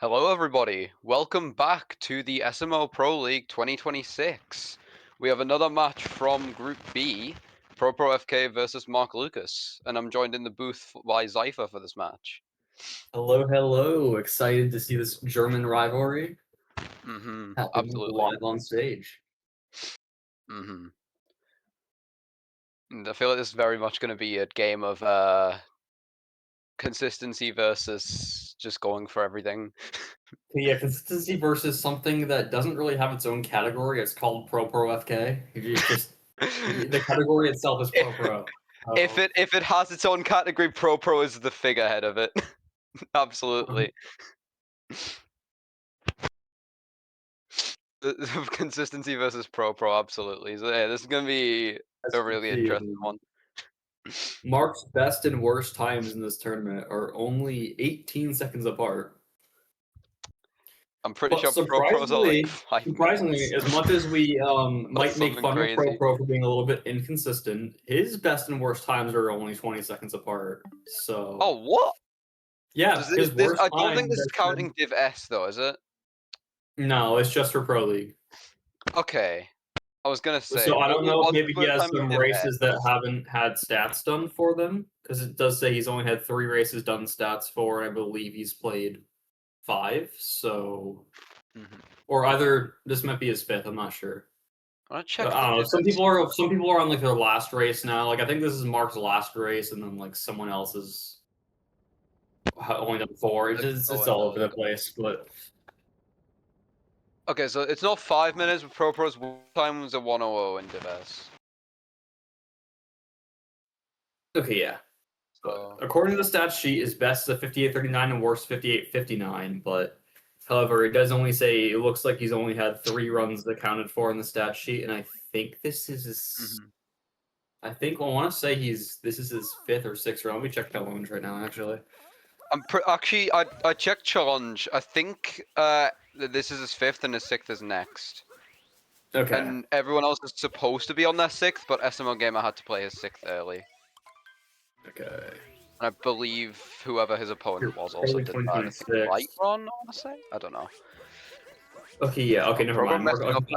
Hello everybody, welcome back to the SMO Pro League 2026. We have another match from Group B, proprofk versus Mark Lucas, and I'm joined in the booth by Zypher for this match. Hello, hello. Excited to see this German rivalry happen Absolutely. live on stage. And I feel like this is very much going to be a game of consistency versus just going for everything. Yeah, consistency versus something that doesn't really have its own category. It's called proprofk. It's just the category itself is pro. If it has its own category, pro is the figurehead of it. Absolutely. The consistency versus pro, absolutely. So yeah, this is gonna be a really interesting one. Mark's best and worst times in this tournament are only 18 seconds apart. I'm pretty sure pro's are like 5 surprisingly, minutes. as much as we might make fun of crazy. pro for being a little bit inconsistent, his best and worst times are only 20 seconds apart. So Oh, what? yeah, his worst I don't think time this is counting Div S though, is it? No, it's just for Pro League. Okay. I was gonna say. So I don't know if what's maybe the he has time of some Div races S? that haven't had stats done for them, because it does say he's only had 3 races done stats for, and I believe he's played 5. So, or either this might be his 5th. I'm not sure. I wanna check. I don't know. Some people are on like their last race now. Like I think this is Mark's last race, and then like someone else's only done 4. It's all over the place, but. Okay, so it's not 5 minutes, but pro's time was a 1:00 in Div S. Okay, yeah. But according to the stat sheet, his best is a 58.39 and worst 58.59. But however, it does only say it looks like he's only had 3 runs accounted for in the stat sheet, and I think this is his. I want to say this is his 5th or 6th run. Let me check challenge right now. Actually, actually I checked challenge. I think this is his 5th and his 6th is next. Okay. And everyone else is supposed to be on their 6th, but SMO Gamer had to play his 6th early. Okay. And I believe whoever his opponent was also did that. I think Light Run, I want to say? I don't know. Okay, yeah, okay, never mind. I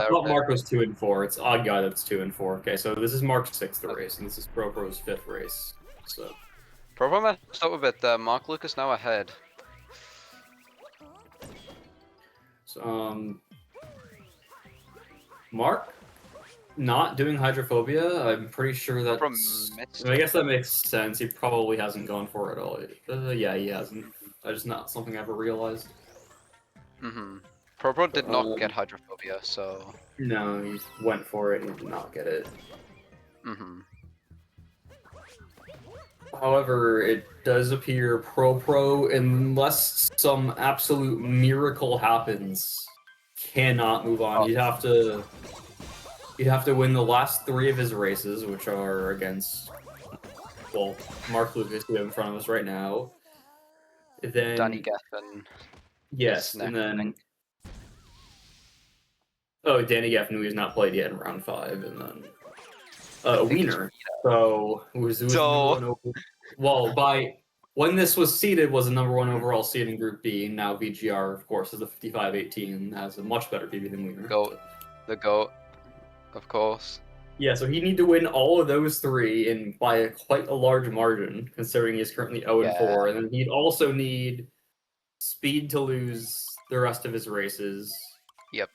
thought Mark was 2 and 4. It's Odd Guy that's 2 and 4. Okay, so this is Mark's 6th race, and this is Pro's 5th race. So. Pro messed up a bit there. Mark Lucas now ahead. So, Mark not doing hydrophobia, I'm pretty sure that's. I guess that makes sense. He probably hasn't gone for it at all. Yeah, he hasn't. That's just not something I ever realized. Pro did not get hydrophobia, so. No, he went for it and did not get it. However, it does appear Pro, unless some absolute miracle happens, cannot move on. You'd have to win the last 3 of his races, which are against, well, Mark Lucas, who we have in front of us right now. Then Danny Geffen. Yes, and then. Oh, Danny Geffen, who has not played yet in round 5, and then. Wiener. So, who was number 1 well, when this was seeded, was the number 1 overall seed in Group B, and now VGR, of course, is the 55-18, has a much better PB than Wiener. The GOAT, of course. Yeah, so he'd need to win all of those 3 and by quite a large margin, considering he's currently 0-4, and then he'd also need speed to lose the rest of his races. Yep.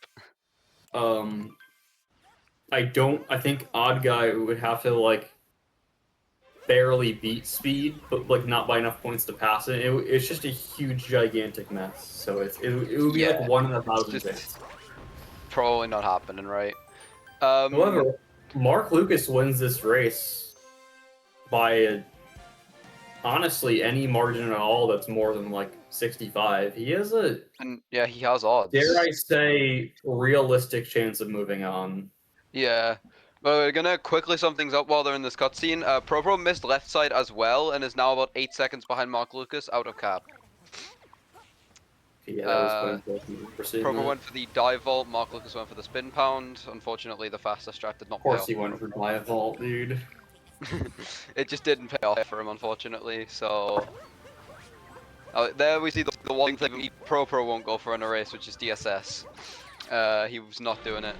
I think Odd Guy would have to, like, barely beat speed, but, like, not by enough points to pass it. It's just a huge, gigantic mess. So it would be, like, 1 in 1,000 chance. Probably not happening, right? However, Mark Lucas wins this race by honestly any margin at all that's more than, like, 65. He has yeah, he has odds. Dare I say, realistic chance of moving on. Yeah. Well, we're gonna quickly sum things up while they're in this cutscene. Pro missed left side as well, and is now about 8 seconds behind Mark Lucas, out of cap. Yeah, that was Pro went for the dive vault, Mark Lucas went for the spin pound. Unfortunately, the faster strat did not pay off. Of course he went for dive vault, dude. It just didn't pay off for him, unfortunately, so. There we see the one thing Pro won't go for in a race, which is DSS. He was not doing it.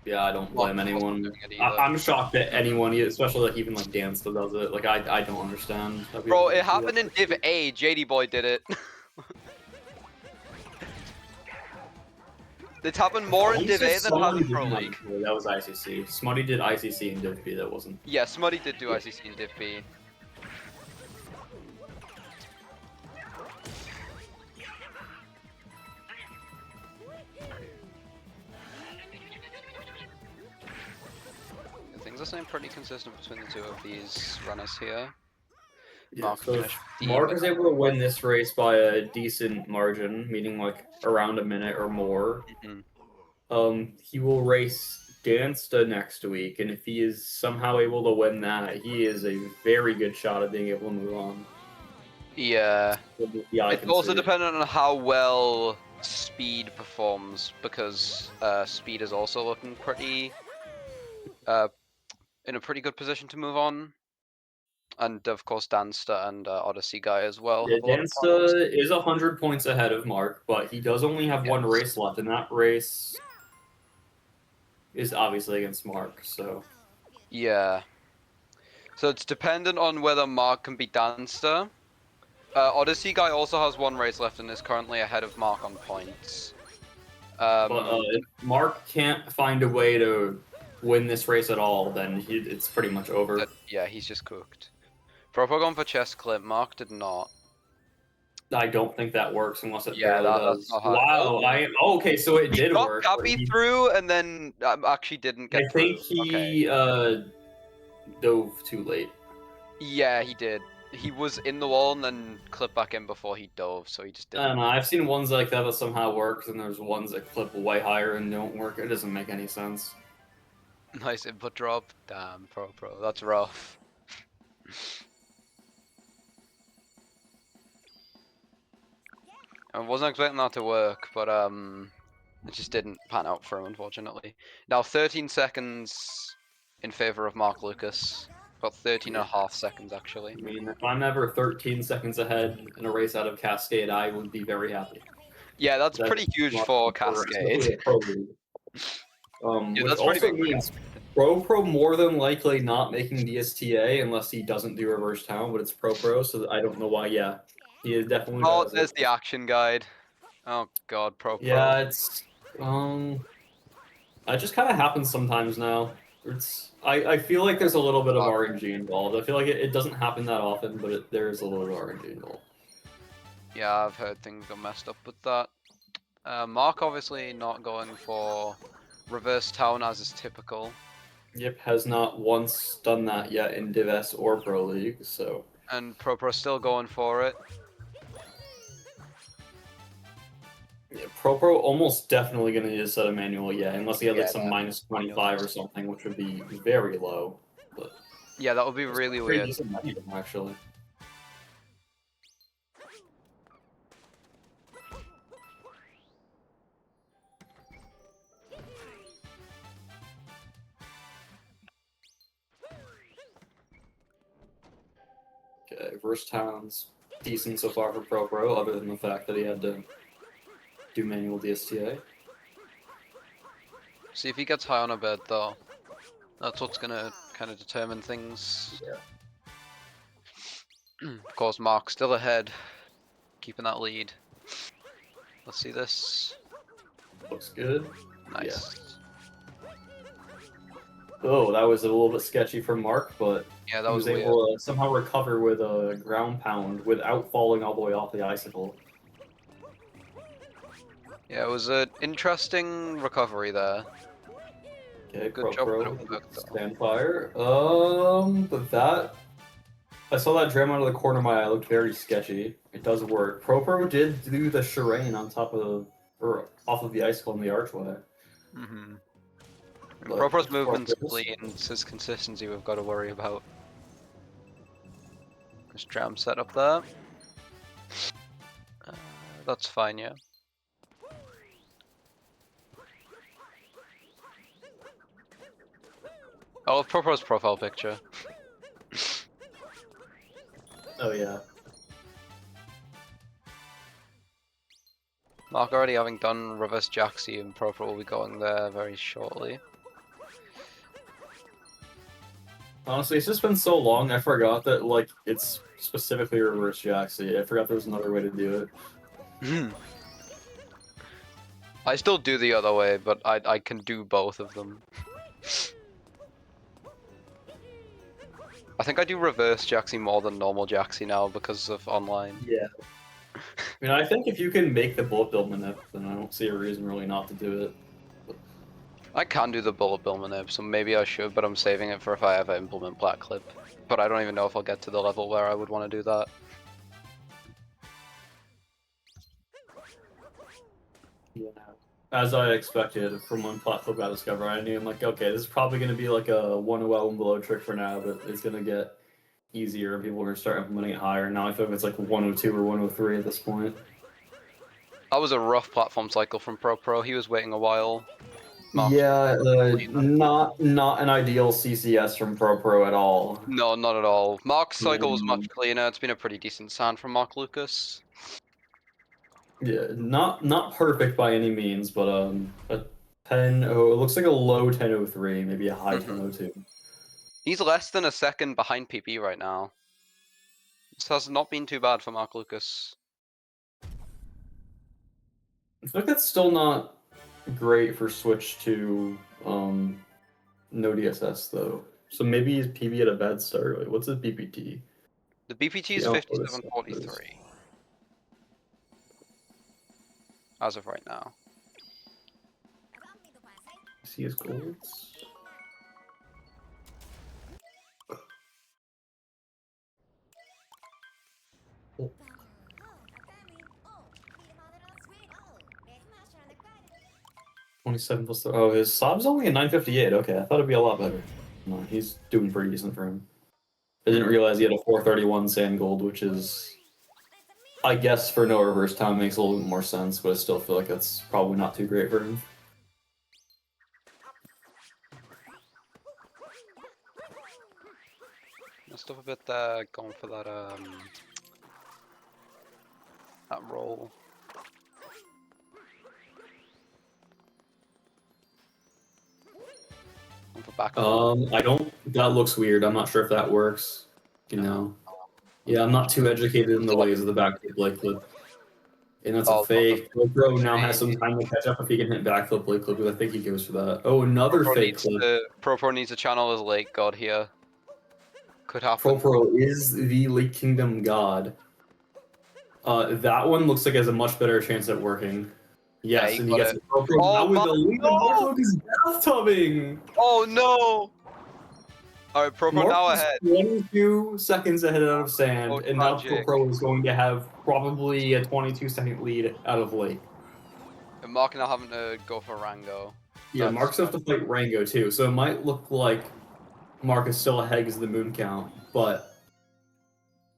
Yeah, I don't blame anyone. It I'm shocked that anyone, especially like even like Dan still does it. Like I don't understand. How Bro, it happened in Div A. JD Boy did it. It's happened more in Div A than it has in Pro League. That was ICC. Smutty did ICC in Div B. That wasn't. Yeah, Smutty did do ICC in Div B. Things are staying pretty consistent between the two of these runners here. Yeah, so Mark is able to win this race by a decent margin, meaning like around a minute or more. He will race Dansta next week, and if he is somehow able to win that, he is a very good shot at being able to move on. Yeah. It's also dependent on how well Speed performs, because Speed is also looking pretty in a pretty good position to move on. And of course, Dansta and Odyssey Guy as well. Yeah, Dansta is 100 points ahead of Mark, but he does only have one race left, and that race is obviously against Mark, so... Yeah. So it's dependent on whether Mark can beat Dansta. Odyssey Guy also has one race left and is currently ahead of Mark on points. But if Mark can't find a way to win this race at all, then it's pretty much over. Yeah, he's just cooked. Proper gone for chest clip. Mark did not. I don't think that works unless it barely does. That's not wow, okay, so it did work. Cappy through and then actually didn't get through. I think he dove too late. Yeah, he did. He was in the wall and then clipped back in before he dove, so he just didn't. I don't know, I've seen ones like that somehow works, and there's ones that clip way higher and don't work. It doesn't make any sense. Nice input drop. Damn, Pro. That's rough. I wasn't expecting that to work, but it just didn't pan out for him, unfortunately. Now 13 seconds in favor of Mark Lucas. About 13 and a half seconds, actually. I mean, if I'm ever 13 seconds ahead in a race out of Cascade, I would be very happy. Yeah, that's pretty huge for Cascade. Which also means Pro more than likely not making DSTA unless he doesn't do reverse town, but it's Pro, so I don't know why. Yeah, he is definitely. Oh, there's the action guide. Oh God, Pro. Yeah, it's that just kind of happens sometimes now. I feel like there's a little bit of RNG involved. I feel like it doesn't happen that often, but there's a little bit of RNG involved. Yeah, I've heard things got messed up with that. Mark obviously not going for reverse town as is typical. Yep, has not once done that yet in Div S or Pro League, so... And Pro still going for it. Yeah, Pro almost definitely going to need a set of manual, yeah, unless he had like some minus 25 or something, which would be very low. But yeah, that would be really weird. Actually. Okay, verse towns decent so far for Pro, other than the fact that he had to do manual DSTA. See if he gets high on a bed, though. That's what's gonna kind of determine things. Yeah. Of course, Mark still ahead, keeping that lead. Let's see this. Looks good. Nice. Yeah. Oh, that was a little bit sketchy for Mark, but yeah, that he was able to somehow recover with a ground pound without falling all the way off the icicle. Yeah, it was an interesting recovery there. Okay, good job. Stand fire. But that... I saw that dram out of the corner of my eye. It looked very sketchy. It does work. Pro did do the charade on top of... or off of the icicle in the archway. Mm-hmm. Pro's movement's clean, it's his consistency we've got to worry about. There's jam set up there. That's fine, yeah. Oh, Pro's profile picture. Oh yeah. Mark already having done reverse Jaxi, and Proper will be going there very shortly. Honestly, it's just been so long, I forgot that, like, it's specifically reverse Jaxi. I forgot there was another way to do it. I still do the other way, but I can do both of them. I think I do reverse Jaxi more than normal Jaxi now because of online. Yeah. I mean, I think if you can make the bullet bill manip, then I don't see a reason really not to do it. I can do the bullet bill manip, so maybe I should, but I'm saving it for if I ever implement Black Clip. But I don't even know if I'll get to the level where I would want to do that. Yeah. As I expected from when Black Clip got discovered, I knew, I'm like, okay, this is probably going to be like a 1 and below trick for now, but it's going to get easier and people are going to start implementing it higher. Now I feel like it's like 102 or 103 at this point. That was a rough platform cycle from Pro. He was waiting a while. Yeah, not an ideal CCS from Pro at all. No, not at all. Mark's cycle was much cleaner. It's been a pretty decent sand from Mark Lucas. Yeah, not perfect by any means, but a 10. Oh, it looks like a low 10.03, maybe a high 10.02. He's less than a second behind PP right now. This has not been too bad for Mark Lucas. I feel like that's still not great for Switch to no DSS though. So maybe he's PB at a bad start. Like, what's his BPT? The BPT is 57.43 as of right now. See his goals. Oh. 27 plus. Oh, his Sob's only a 958. Okay, I thought it'd be a lot better. No, he's doing pretty decent for him. I didn't realize he had a 431 sand gold, which is, I guess, for no reverse time makes a little bit more sense, but I still feel like that's probably not too great for him. Messed up a bit going for that roll. I don't. That looks weird. I'm not sure if that works. You know. Yeah, I'm not too educated in the ways of the backflip blade clip. And that's a fake. GoPro now has some time to catch up if he can hit backflip blade clip, because I think he goes for that. Oh, another fake clip. Pro needs to channel his Lake God here. Could happen. Pro is the Lake Kingdom God. That one looks like it has a much better chance at working. Yes, yeah, and he gets it. Pro now with the lead. Mark is bathtubing. Oh no! Alright, Pro now ahead. 22 seconds ahead out of sand, and now Pro is going to have probably a 22-second lead out of Lake. And Mark now having to go for Rango. Yeah, Mark's have to fight Rango too, so it might look like Mark is still ahead because of the moon count, but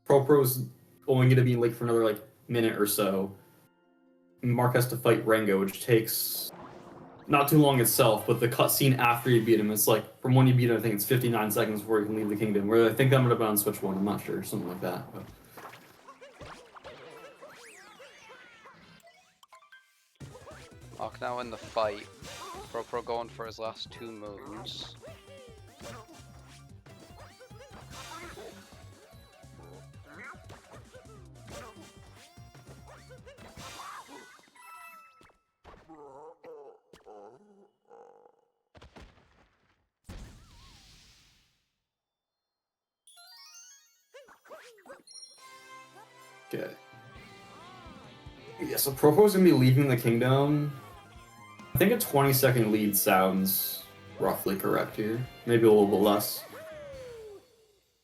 Pro's only going to be in Lake for another like minute or so. Mark has to fight Rango, which takes not too long itself, but the cutscene after you beat him, it's like, from when you beat him, I think it's 59 seconds before you can leave the kingdom, where I think that would have been on Switch 1, I'm not sure, something like that. But. Mark now in the fight. Pro going for his last 2 moons. Okay. Yeah, so Pro's gonna be leaving the kingdom. I think a 20-second lead sounds roughly correct here. Maybe a little bit less.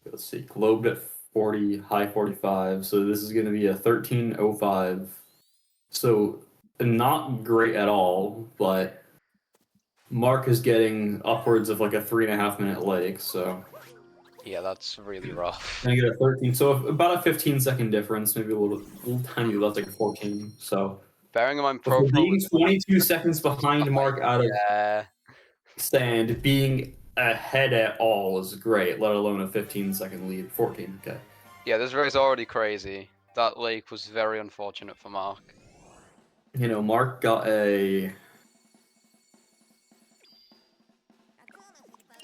Let's see, globed at 40, high 45, so this is gonna be a 13:05. So not great at all, but Mark is getting upwards of like a 3.5 minute leg, so. Yeah, that's really rough. I get a 13, so about a 15-second difference, maybe a little tiny less, like a 14. So bearing in mind, Pro being 22 seconds behind Mark out of sand, being ahead at all is great, let alone a 15-second lead. 14, okay. Yeah, this race is already crazy. That Lake was very unfortunate for Mark. You know, Mark got a... A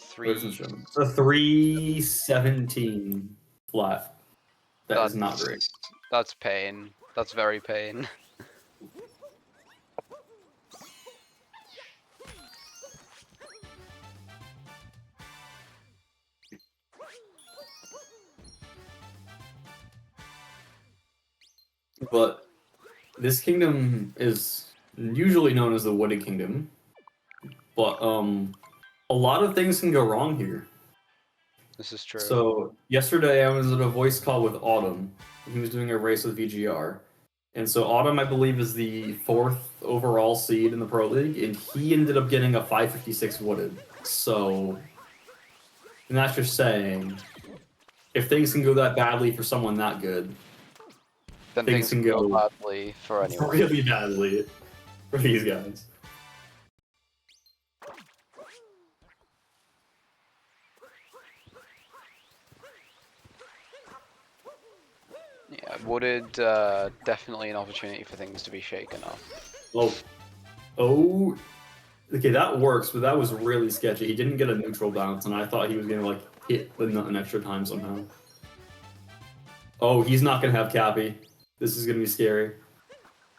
317 flat. That is not great. That's pain. That's very pain. But this kingdom is usually known as the Wooded Kingdom. But a lot of things can go wrong here. This is true. So yesterday I was at a voice call with Autumn. He was doing a race with VGR. And so Autumn, I believe, is the 4th overall seed in the Pro League, and he ended up getting a 556 Wooded. So, and that's just saying, if things can go that badly for someone that good, then things can go badly for anyone. Really badly for these guys. Yeah, Wooded, definitely an opportunity for things to be shaken up. Oh, okay, that works, but that was really sketchy. He didn't get a neutral bounce, and I thought he was gonna like hit the nut an extra time somehow. Oh, he's not gonna have Cappy. This is gonna be scary.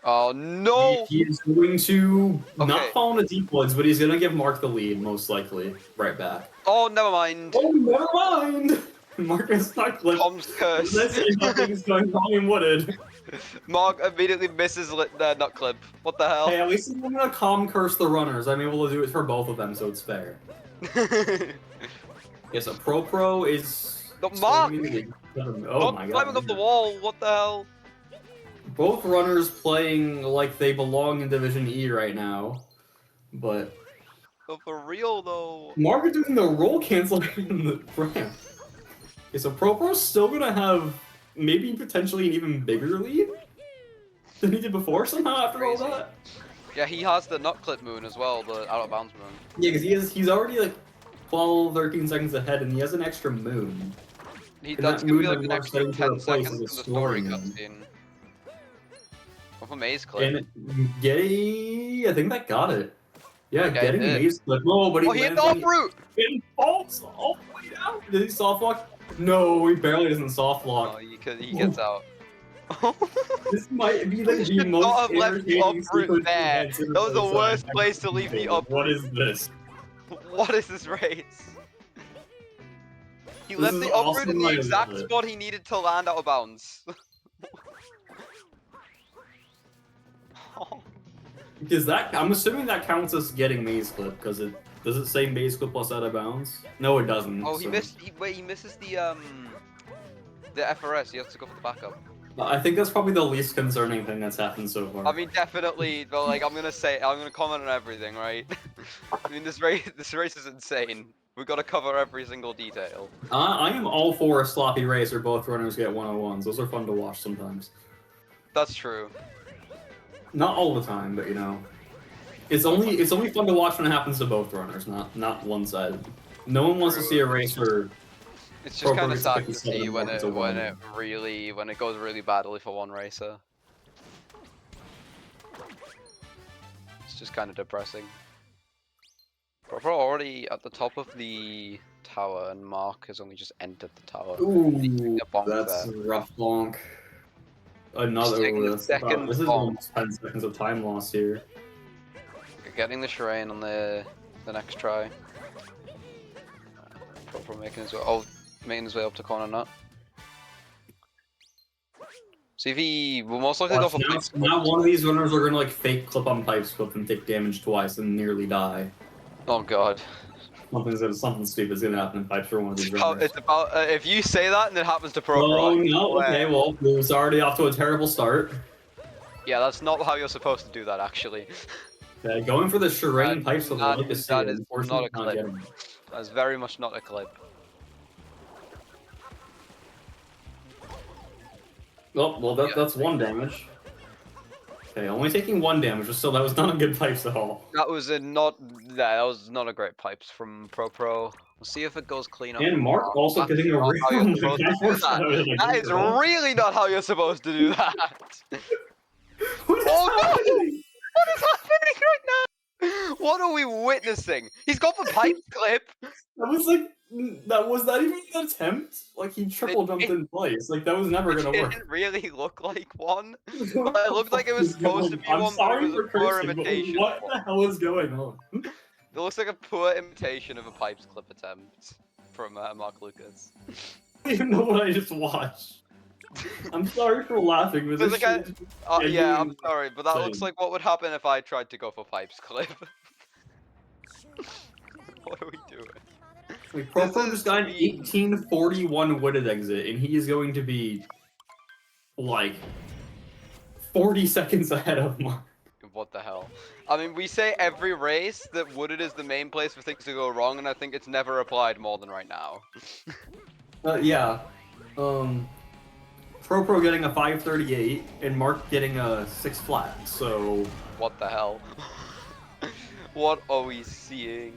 Oh no! He is going to not fall into deep woods, but he's gonna give Mark the lead, most likely, right back. Oh, never mind. Oh, never mind! Mark is not clipped. Tom's curse. Let's see, nothing's going wrong in Wooded. Mark immediately misses the nut clip. What the hell? Hey, at least I'm gonna calm curse the runners. I'm able to do it for both of them, so it's fair. Yes, a Pro is... No, Mark! Oh my god. Climbing up the wall, what the hell? Both runners playing like they belong in Division E right now, but... Oh, for real though. Mark is doing the roll cancellation in the ramp. Okay, so Pro's still gonna have maybe potentially an even bigger lead than he did before somehow after all that. Yeah, he has the nut clip moon as well, the out of bounds moon. Yeah, because he's already like 12, 13 seconds ahead, and he has an extra moon. That's gonna be like an extra 10 seconds in the story cutscene. Off a maze clip. And I think that got it. Yeah, getting maze clip. Oh, but he hit the off route! It falls all the way down! Did he soft lock? No, he barely doesn't soft lock. Oh, he gets out. This might be like the most entertaining sequence there. That was the worst place to leave the up. What is this? What is this race? He left the up route in the exact spot he needed to land out of bounds. Because that, I'm assuming that counts as getting maze clip, because does it say maze clip plus out of bounds? No, it doesn't. Oh, he misses the FRS. He has to go for the backup. I think that's probably the least concerning thing that's happened so far. I mean, definitely, but like, I'm gonna comment on everything, right? I mean, this race is insane. We've got to cover every single detail. I am all for a sloppy race where both runners get 101s. Those are fun to watch sometimes. That's true. Not all the time, but you know, it's only fun to watch when it happens to both runners, not one side. No one wants to see a race where. It's just kind of sad to see when it goes really badly for one racer. It's just kind of depressing. We're already at the top of the tower, and Mark has only just entered the tower. Ooh, that's a rough bonk. Another second this is almost 10 seconds of time lost here. Getting the shrine on the next try. Pro making his way up to corner nut. See if he will most likely go for pipes. Now one of these runners are gonna like fake clip on pipes clip and take damage twice and nearly die. Oh god. Something stupid is gonna happen in pipes for one of these runners. It's about if you say that and it happens to Pro. Oh no, okay, well, it was already off to a terrible start. Yeah, that's not how you're supposed to do that, actually. Yeah, going for the Shireen pipes with that is not a clip. That's very much not a clip. Oh, well, that's one damage. Okay, only taking one damage, so that was not a good pipes at all. That was not a great pipes from Pro. We'll see if it goes clean up. And Mark also getting a real That is really not how you're supposed to do that. What is happening? What is happening right now? What are we witnessing? He's got the pipe clip. That was like, that was not even an attempt. Like, he triple jumped in place. Like, that was never gonna It work. didn't really look like one. What But it the looked like fuck it was is supposed going to be on? I'm one, but it sorry was a for poor cursing, but imitation what of the one. hell is going on? It looks like a poor imitation of a pipes clip attempt from Mark Lucas. I don't even know what I just watched. I'm sorry for laughing, but this shit is yeah, I'm genuinely sorry, but that looks insane. like what would happen if I tried to go for pipes clip. What are we doing? Like, This Propo is just got an Sweden. 1841 wooded exit, and he is going to be, like, 40 seconds ahead of Mark. What the hell? I mean, we say every race that wooded is the main place for things to go wrong, and I think it's never applied more than right now. Yeah. Pro getting a 538, and Mark getting a 6 flat, so... What the hell? What are we seeing?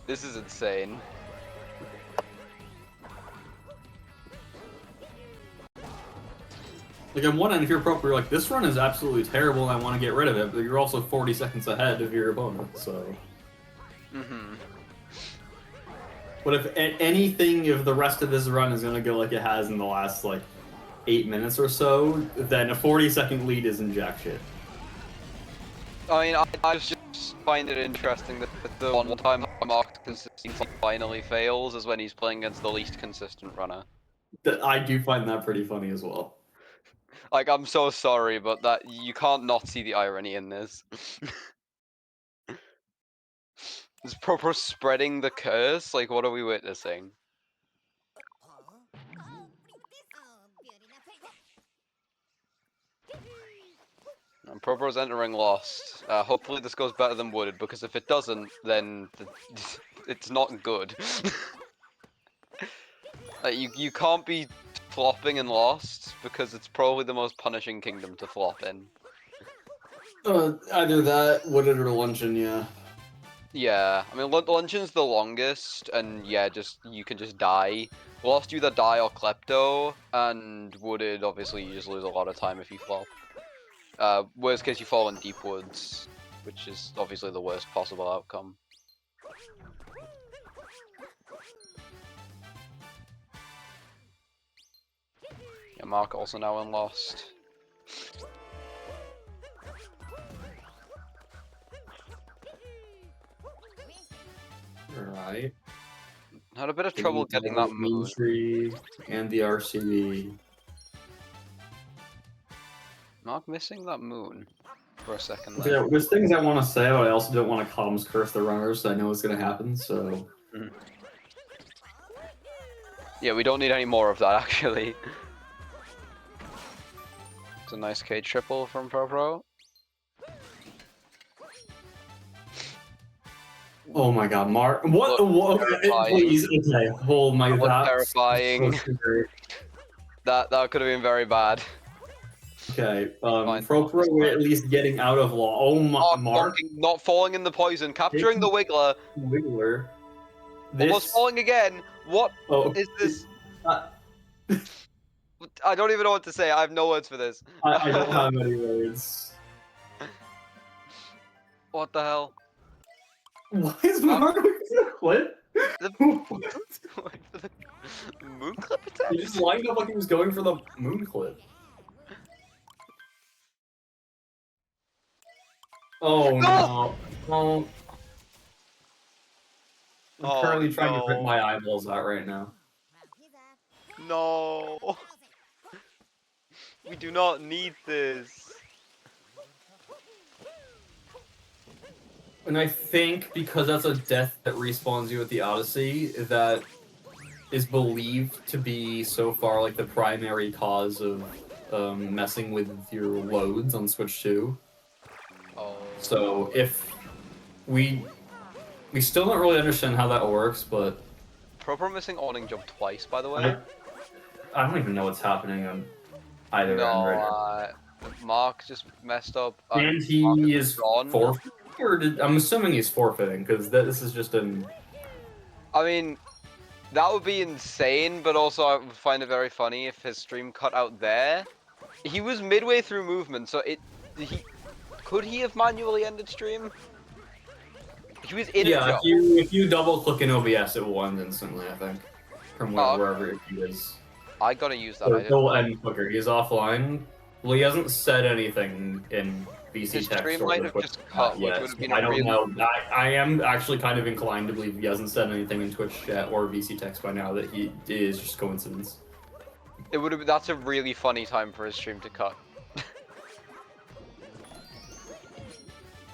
This is insane. Like, on one end, if you're Pro, you're like, this run is absolutely terrible and I want to get rid of it, but you're also 40 seconds ahead of your opponent, so... But if anything, if the rest of this run is going to go like it has in the last, like, 8 minutes or so, then a 40-second lead isn't jack shit. I mean, I just find it interesting that the one time Mark's consistency finally fails is when he's playing against the least consistent runner. I do find that pretty funny as well. Like, I'm so sorry, but that you can't not see the irony in this. Is Proper spreading the curse? Like, what are we witnessing? And Proper's entering Lost. Hopefully this goes better than Wooded, because if it doesn't, then it's not good. Like, you can't be flopping in Lost, because it's probably the most punishing kingdom to flop in. Either that, Wooded, or Luncheon, yeah. Yeah, I mean, Luncheon's the longest, and yeah, you can just die. Lost, you either die or Klepto, and Wooded, obviously, you just lose a lot of time if you flop. Worst case, you fall in Deep Woods, which is obviously the worst possible outcome. Yeah, Mark also now in Lost. Alright. Had a bit of trouble getting that moon. Tree and the RCB. Mark missing that moon for a second Yeah, there. there's things I want to say, but I also don't want to Columns curse the runners, so I know what's going to happen, so... Yeah, we don't need any more of that, actually. It's a nice K triple from Pro. Oh my god, Mark. What? Please, okay. Oh my god. Terrifying. So scary. That could have been very bad. Okay, Pro at least getting out of law. Oh my, Mark. Not falling in the poison, capturing the Wiggler. Wiggler. Almost falling again. What is this? I don't even know what to say. I have no words for this. I don't have any words. What the hell? Why is Mark going for the clip? The moon clip attack? He just lined up like he was going for the moon clip. Oh no. Oh. I'm currently trying to rip my eyeballs out right now. No. We do not need this. And I think because that's a death that respawns you at the Odyssey, that is believed to be so far like the primary cause of messing with your loads on Switch 2. Oh. So if we still don't really understand how that works, but Proper missing awning jump twice, by the way. I don't even know what's happening on either end right now. Mark just messed up. And he is forfeiting, or I'm assuming he's forfeiting, because this is just an... I mean, that would be insane, but also I would find it very funny if his stream cut out there. He was midway through movement, so Could he have manually ended stream? He was in a Yeah, jump. if you double click in OBS, it will end instantly. I think from Oh, wherever he is. I gotta use that. It will end quicker. He's offline. Well, he hasn't said anything in VC His text stream or might the have Twitch just chat cut, which yet. would have been I a don't really... know. I am actually kind of inclined to believe he hasn't said anything in Twitch chat or VC text by now. That it is just coincidence. It would have. That's a really funny time for his stream to cut.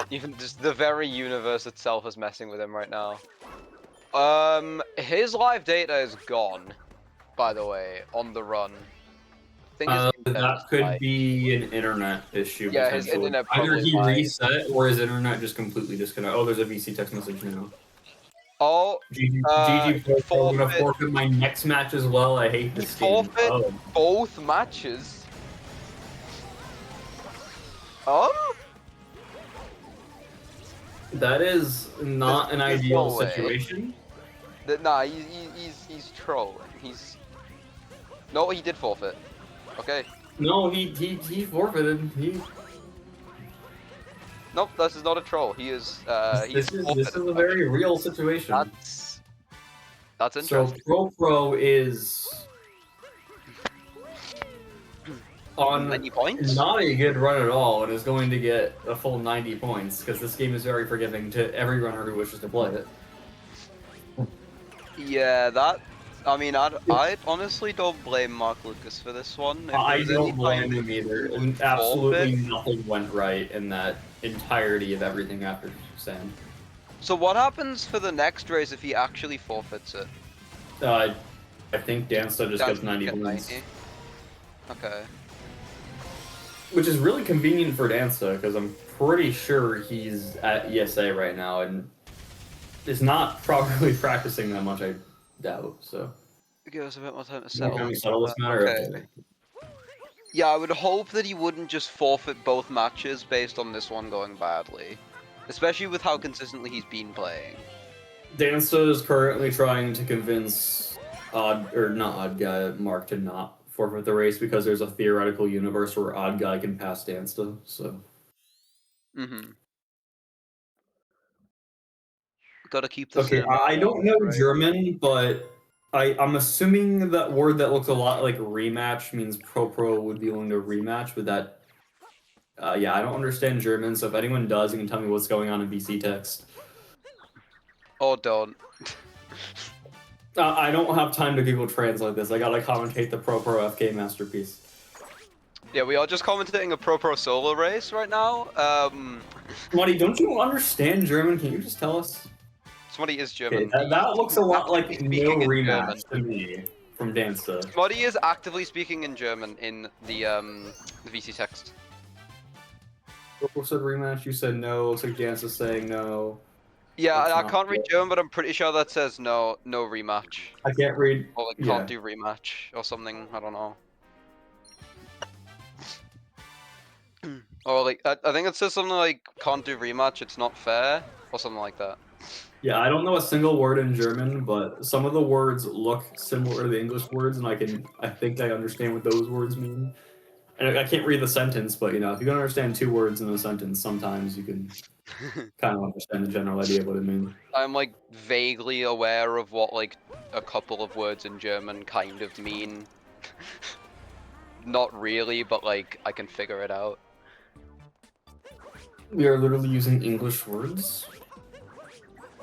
Even just the very universe itself is messing with him right now. His live data is gone, by the way, on the run. I think his internet That just could died. be an internet issue. Yeah, his Potentially. internet Either probably he died. reset or his internet just completely disconnected. Oh, there's a VC text message now. Oh, GG he Pro, I'm gonna forfeit. forfeit my next match as well. I hate He this game. forfeit Oh. both matches. That is not an There's ideal no way. situation. Nah, he's trolling. He's... No, he did forfeit. Okay. No, he forfeited. Nope, this is not a troll. He is, This is a very real situation. That's interesting. So Pro is on 90 points? not a good run at all and is going to get a full 90 points because this game is very forgiving to every runner who wishes to play it. Yeah, that... I mean, I honestly don't blame Mark Lucas for this one. If I there's don't any blame time him either. he And would absolutely forfeit- nothing went right in that entirety of everything after Sam. So what happens for the next race if he actually forfeits it? I think Dansta just gets 90 Get points. 90? Okay. Which is really convenient for Dansta, because I'm pretty sure he's at ESA right now and is not probably practicing that much, I doubt, so. Give us a bit more time to Can settle. we settle this matter? Okay. Yeah, I would hope that he wouldn't just forfeit both matches based on this one going badly. Especially with how consistently he's been playing. Dansta is currently trying to convince Odd Guy Mark to not forfeit the race because there's a theoretical universe where Odd Guy can pass Dansta, so. Mm-hmm. Gotta keep the Okay, I don't know German, but I'm assuming that word that looks a lot like rematch means Pro would be willing to rematch, but that... yeah, I don't understand German, so if anyone does, you can tell me what's going on in VC text. Or don't. I don't have time to Google Translate this. I gotta commentate the proprofk masterpiece. Yeah, we are just commentating a pro solo race right now. Buddy, don't you understand German? Can you just tell us? Smuddy is German. Okay, that looks a lot like no speaking in rematch to me from Dansta. Smuddy is actively speaking in German in the VC text. Pro said rematch, you said no. Looks like Dansta's saying no. Yeah, That's I not can't read good. German, but I'm pretty sure that says no rematch. I can't read. Or like Yeah. can't do rematch or something. I don't know. Or like I think it says something like can't do rematch. It's not fair or something like that. Yeah, I don't know a single word in German, but some of the words look similar to the English words, and I think I understand what those words mean. And I can't read the sentence, but you know, if you can understand two words in a sentence, sometimes you can kind of understand the general idea of what it means. I'm like vaguely aware of what like a couple of words in German kind of mean. Not really, but like I can figure it out. We are literally using English words.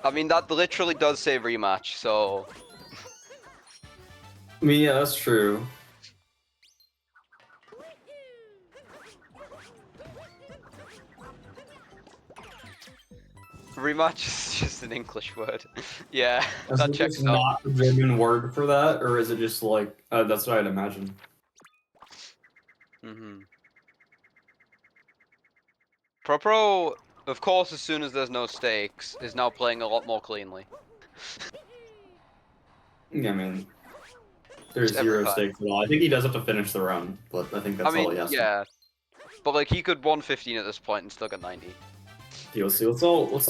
I mean that literally does say rematch, so I mean, yeah, that's true. rematch is just an English word. Yeah, Is that it checks just out. not a German word for that, or is it just like that's what I'd imagine? Mm-hmm. Pro, of course, as soon as there's no stakes, is now playing a lot more cleanly. Yeah, I mean, there's Just every zero time. stakes at all. I think he does have to finish the run, but I think that's all he has to. Yeah, but like he could 115 at this point and still get 90. Let's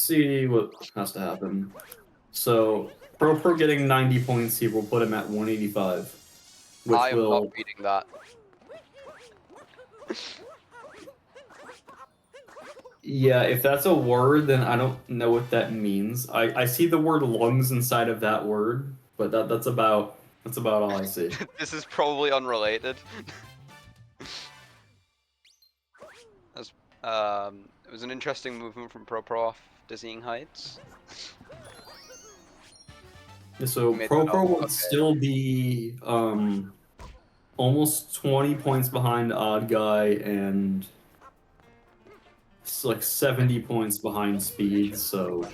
see what has to happen. So Pro getting 90 points, he will put him at 185, which I am will not reading that. Yeah, if that's a word, then I don't know what that means. I see the word lungs inside of that word, but that's about all I see. This is probably unrelated. As it was an interesting movement from proprof, dizzying heights. So Made that Pro up, would okay. still be almost 20 points behind Odd Guy and it's like 70 points behind Speed, so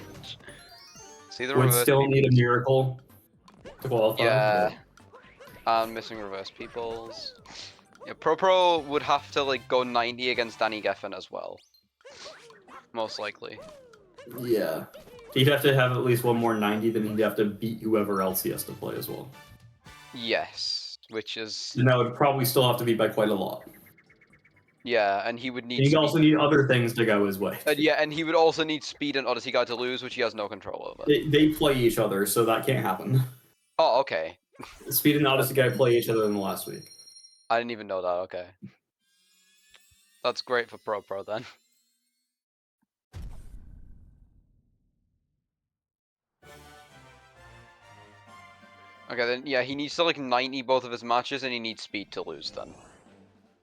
See the would reverse still need a peoples? miracle to qualify. Yeah, but- and missing reverse peoples. Yeah, Pro would have to like go 90 against Danny Geffen as well. Most likely. Yeah. He'd have to have at least one more 90, then he'd have to beat whoever else he has to play as well. Yes, which is... And that would probably still have to be by quite a lot. Yeah, and he would need And he'd speed. also need other things to go his way. And yeah, and he would also need speed and Odyssey Guide to lose, which he has no control over. They play each other, so that can't happen. Oh, okay. Speed and Odyssey Guy play each other in the last week. I didn't even know that, okay. That's great for Pro then. Okay, then, yeah, he needs to, like, 90 both of his matches, and he needs speed to lose, then.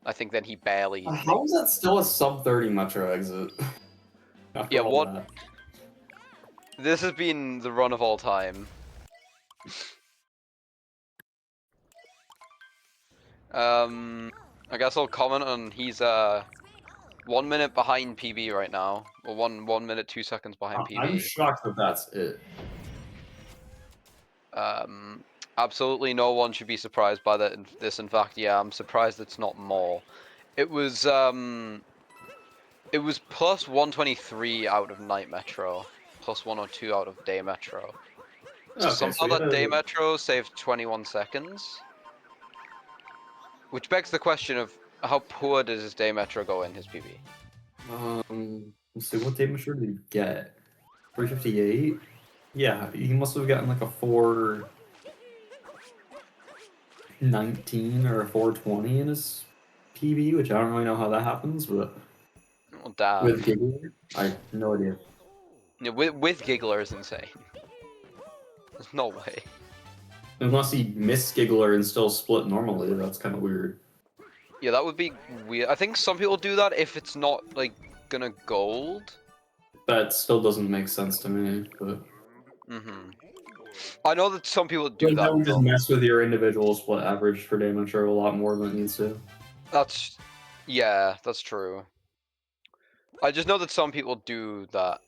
I think then he barely... How is that still a sub-30 Metro exit? After Yeah, all what... that. This has been the run of all time. I guess I'll comment on he's, 1 minute behind PB right now. Or 1 minute, 2 seconds behind PB. I'm shocked that that's it. Absolutely no one should be surprised by this. In fact, yeah, I'm surprised it's not more. It was plus 123 out of Night Metro, plus 102 out of Day Metro. So Okay, somehow so that Day Metro saved 21 seconds. Which begs the question of how poor does his Day Metro go in his PB? Let's see, what Day Metro did he get? 358? Yeah, he must have gotten like a 419 or a 420 in his PB, which I don't really know how that happens, but Well, damn. with Giggler, I have no idea. Yeah, with Giggler is insane. There's no way. Unless he missed Giggler and still split normally, that's kind of weird. Yeah, that would be weird. I think some people do that if it's not, like, gonna gold. That still doesn't make sense to me, but... I know that some people do that. That would just mess with your individual split average for Day Metro a lot more than it needs to. Yeah, that's true. I just know that some people do that.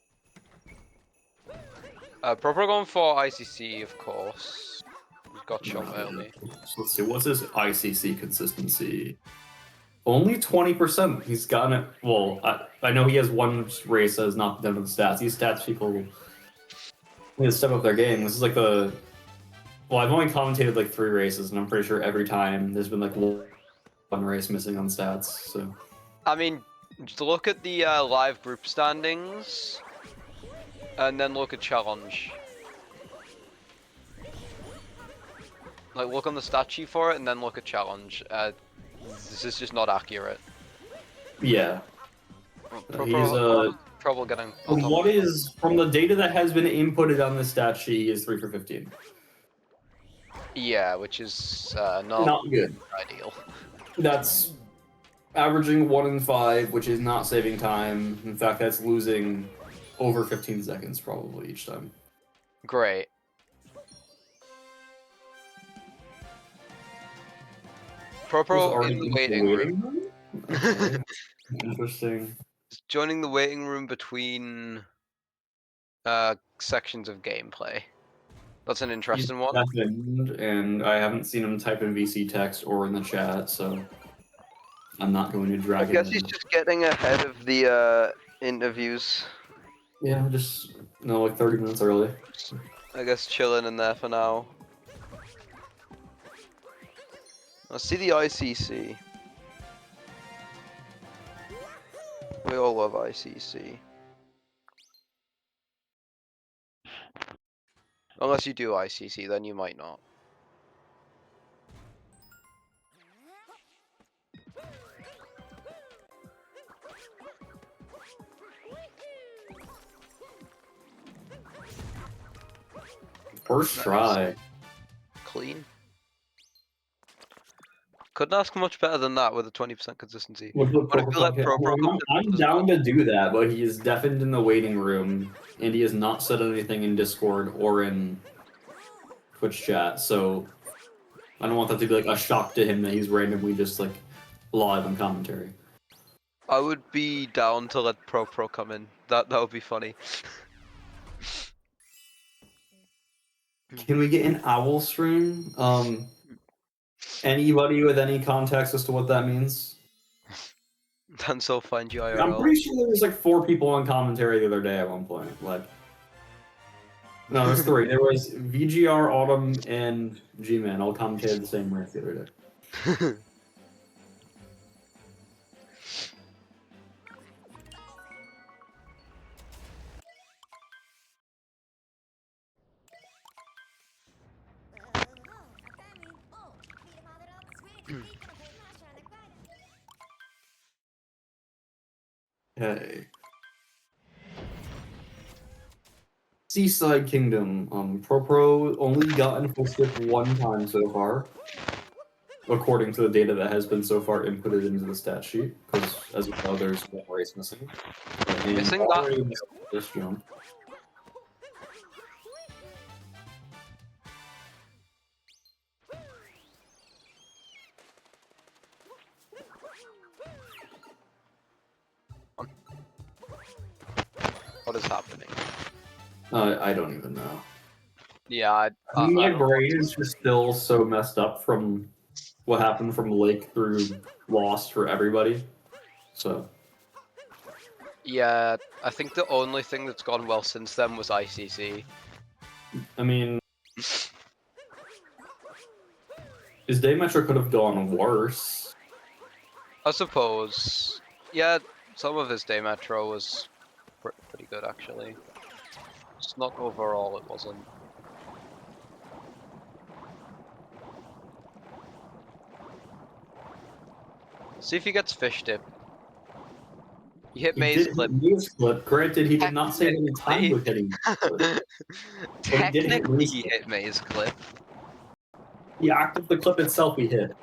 Proper going for ICC, of course. He's got shot early. So let's see, what's his ICC consistency? Only 20%. He's gotten it. Well, I know he has one race that has not done with stats. These stats people need to step up their game. This is like the... Well, I've only commentated like 3 races, and I'm pretty sure every time there's been like one race missing on stats, so... I mean, just look at the live group standings, and then look at challenge. Like, look on the stat sheet for it, and then look at challenge. This is just not accurate. Yeah. He's trouble getting... From the data that has been inputted on the stat sheet, he is 3 for 15. Yeah, which is not good. Ideal. That's averaging 1 in 5, which is not saving time. In fact, that's losing over 15 seconds probably each time. Great. Pro in the waiting room. Interesting. Joining the waiting room between sections of gameplay. That's an interesting one. And I haven't seen him type in VC text or in the chat, so I'm not going to drag it in. I guess he's just getting ahead of the interviews. Yeah, just like 30 minutes early. I guess chilling in there for now. Let's see the ICC. We all love ICC. Unless you do ICC, then you might not. First try. Clean. Couldn't ask much better than that with a 20% consistency. What if you let Pro come I'm down to do that, but he is deafened in the waiting room, and he has not said anything in Discord or in Twitch chat, so I don't want that to be like a shock to him that he's randomly just like live on commentary. I would be down to let Pro come in. That would be funny. Can we get an owl stream? Anybody with any context as to what that means? Then so find you IRL. I'm pretty sure there was like 4 people on commentary the other day at one point. Like, no, there's 3. There was VGR, Autumn, and G-Man all commentated the same race the other day. Okay. Seaside Kingdom. Pro only gotten full skip 1 time so far, according to the data that has been so far inputted into the stat sheet. Because as you know, there's 1 race missing. And Missing that. This jump. What is happening? I don't even know. Yeah, my brain is just still so messed up from what happened from Lake through Lost for everybody. So. Yeah, I think the only thing that's gone well since then was ICC. I mean, his day metro could have gone worse. I suppose. Yeah, some of his day metro was pretty good actually. Just not overall, it wasn't. See if he gets fish dip. He hit May's clip. May's clip. Granted, he did not save any time with hitting. Technically, he hit May's clip. The act of the clip itself, he hit.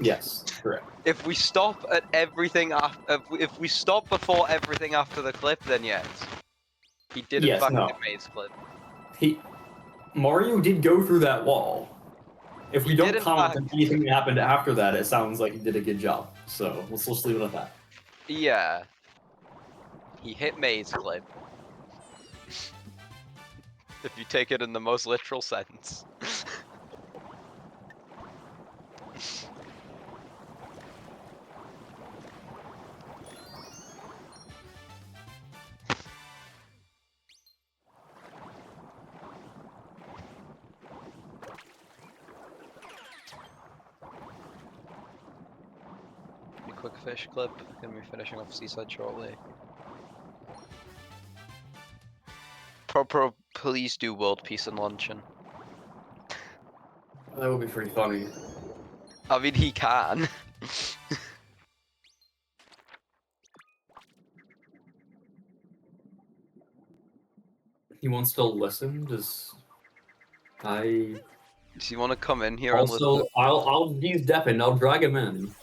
Yes, correct. If we stop at everything after, if we stop before everything after the clip, then yes, he did in fact hit May's clip. Mario did go through that wall. If we don't comment on anything that happened after that, it sounds like he did a good job. So let's just leave it at that. Yeah, he hit May's clip. If you take it in the most literal sense. Quick fish clip, gonna be finishing off Seaside shortly. Pro, please do world peace and luncheon. That would be pretty funny. I mean, he can. He wants to listen? Does he want to come in here also, and listen? he's deafened, I'll drag him in.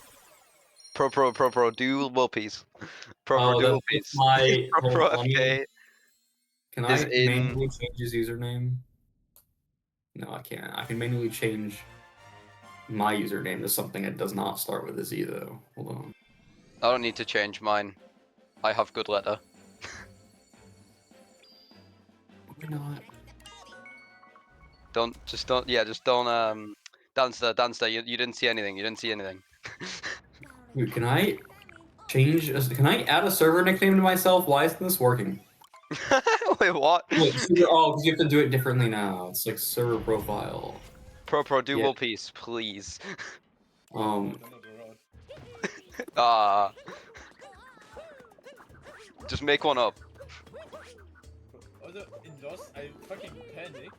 Pro, do world peace. Do world peace. FK. Can I manually change his username? No, I can't. I can manually change my username to something that does not start with a Z, though. Hold on. I don't need to change mine. I have good letter. Why not? Don't. Dance there. You didn't see anything. Dude, can I add a server nickname to myself? Why isn't this working? Wait, what? Wait, because you have to do it differently now. It's like server profile. Pro, do world peace, please. Just make one up. Also in Lost, I fucking panicked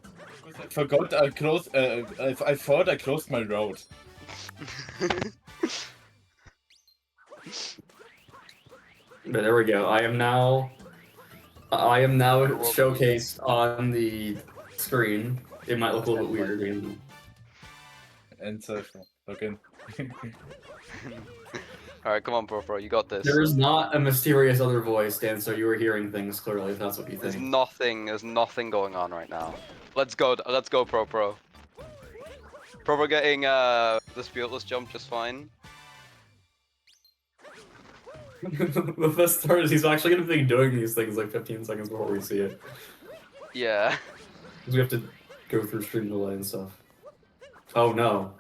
because I forgot I closed. I thought I closed my road. But there we go. I am now showcased on the screen, it might look a little bit weird. You know? And so, fucking. Alright, come on, Pro, you got this. There is not a mysterious other voice, Dan, so you were hearing things clearly, if that's what you There's think. nothing going on right now. Let's go, Pro. Pro getting the spiritless jump just fine. The best part is he's actually gonna be doing these things like 15 seconds before we see it. Yeah. Because we have to go through stream delay and stuff. Oh no.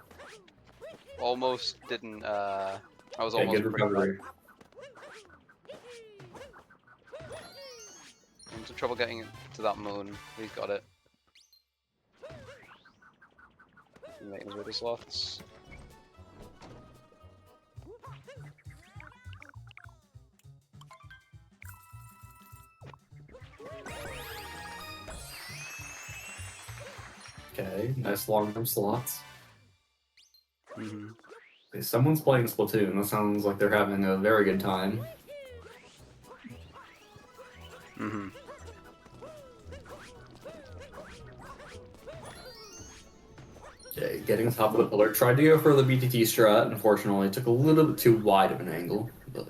Almost didn't, I was Okay, almost good recovery. I'm some trouble getting to that moon. He's got it. Making his way to slots. Okay, nice long-term slots. Mm-hmm. Okay, someone's playing Splatoon. That sounds like they're having a very good time. Mm-hmm. Okay, getting on top of the pillar. Tried to go for the BTT strat, unfortunately. Took a little bit too wide of an angle, but...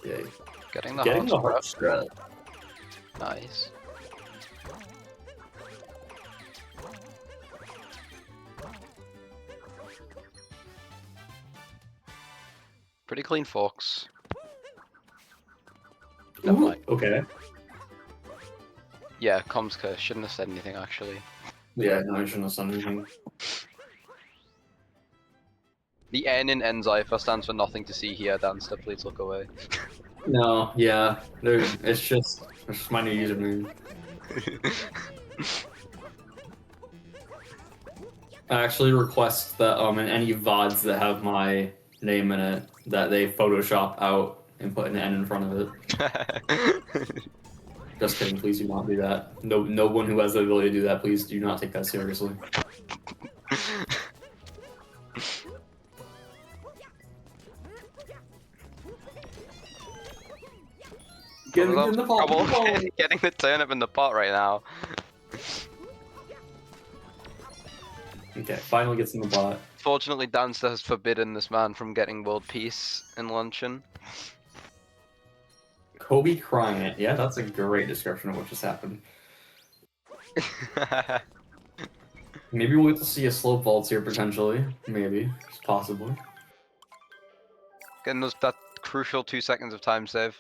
Okay. Getting the Heart strat. strat. Nice. Pretty clean forks. Ooh, okay. Yeah, comms curse. Shouldn't have said anything actually. Yeah, no, I shouldn't have said anything. The N in Enzypher stands for nothing to see here, Danster. Please look away. No, yeah. It's just my new username. I actually request that in any VODs that have my name in it, that they Photoshop out and put an N in front of it. Just kidding, please do not do that. No one who has the ability to do that, please do not take that seriously. Getting in the pot. Getting the turnip in the pot right now. Okay, finally gets in the pot. Fortunately, Danster has forbidden this man from getting world peace in luncheon. Kobe crying it. Yeah, that's a great description of what just happened. Maybe we'll get to see a slope vaults here potentially. Maybe, possibly. Getting that crucial 2 seconds of time save.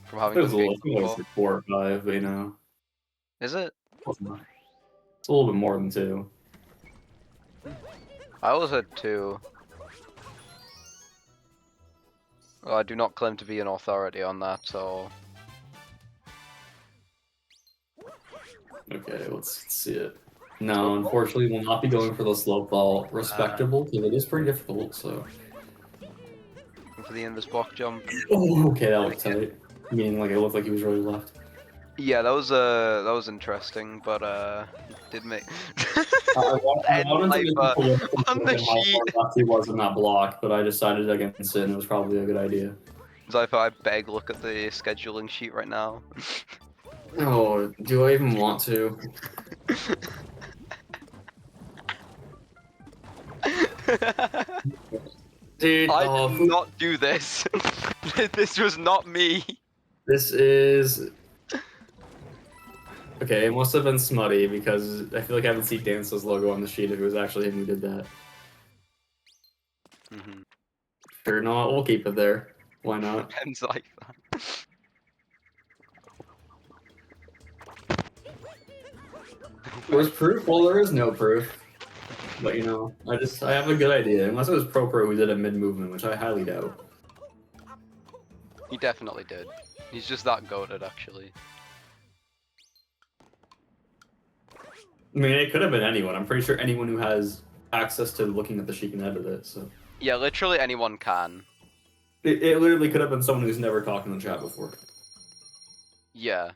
From having It was a to little, like 4 or 5, but you know. Is it? It's a little bit more than 2. I always had 2. Well, I do not claim to be an authority on that, so... Okay, let's see it. No, unfortunately, we'll not be going for the slope vault. Respectable, because it is pretty difficult, so... For the invis block jump. Oh, okay, that was tight. Meaning, like, it looked like he was really left. Yeah, that was interesting, but did make. I wanted to make on the sheet. how left he was in that block, but I decided against it, and it was probably a good idea. Zypher, I beg, look at the scheduling sheet right now. Oh, do I even want to? Dude, I did not do this. This was not me. This is... Okay, it must have been smutty, because I feel like I haven't seen Dance's logo on the sheet if it was actually him who did that. Sure, no, we'll keep it there. Why not? Depends like that. Where's proof? Well, there is no proof. But you know, I have a good idea. Unless it was Pro who did a mid-movement, which I highly doubt. He definitely did. He's just that goated, actually. I mean, it could have been anyone. I'm pretty sure anyone who has access to looking at the sheet can edit it, so... Yeah, literally anyone can. It literally could have been someone who's never talked in the chat before. Yeah.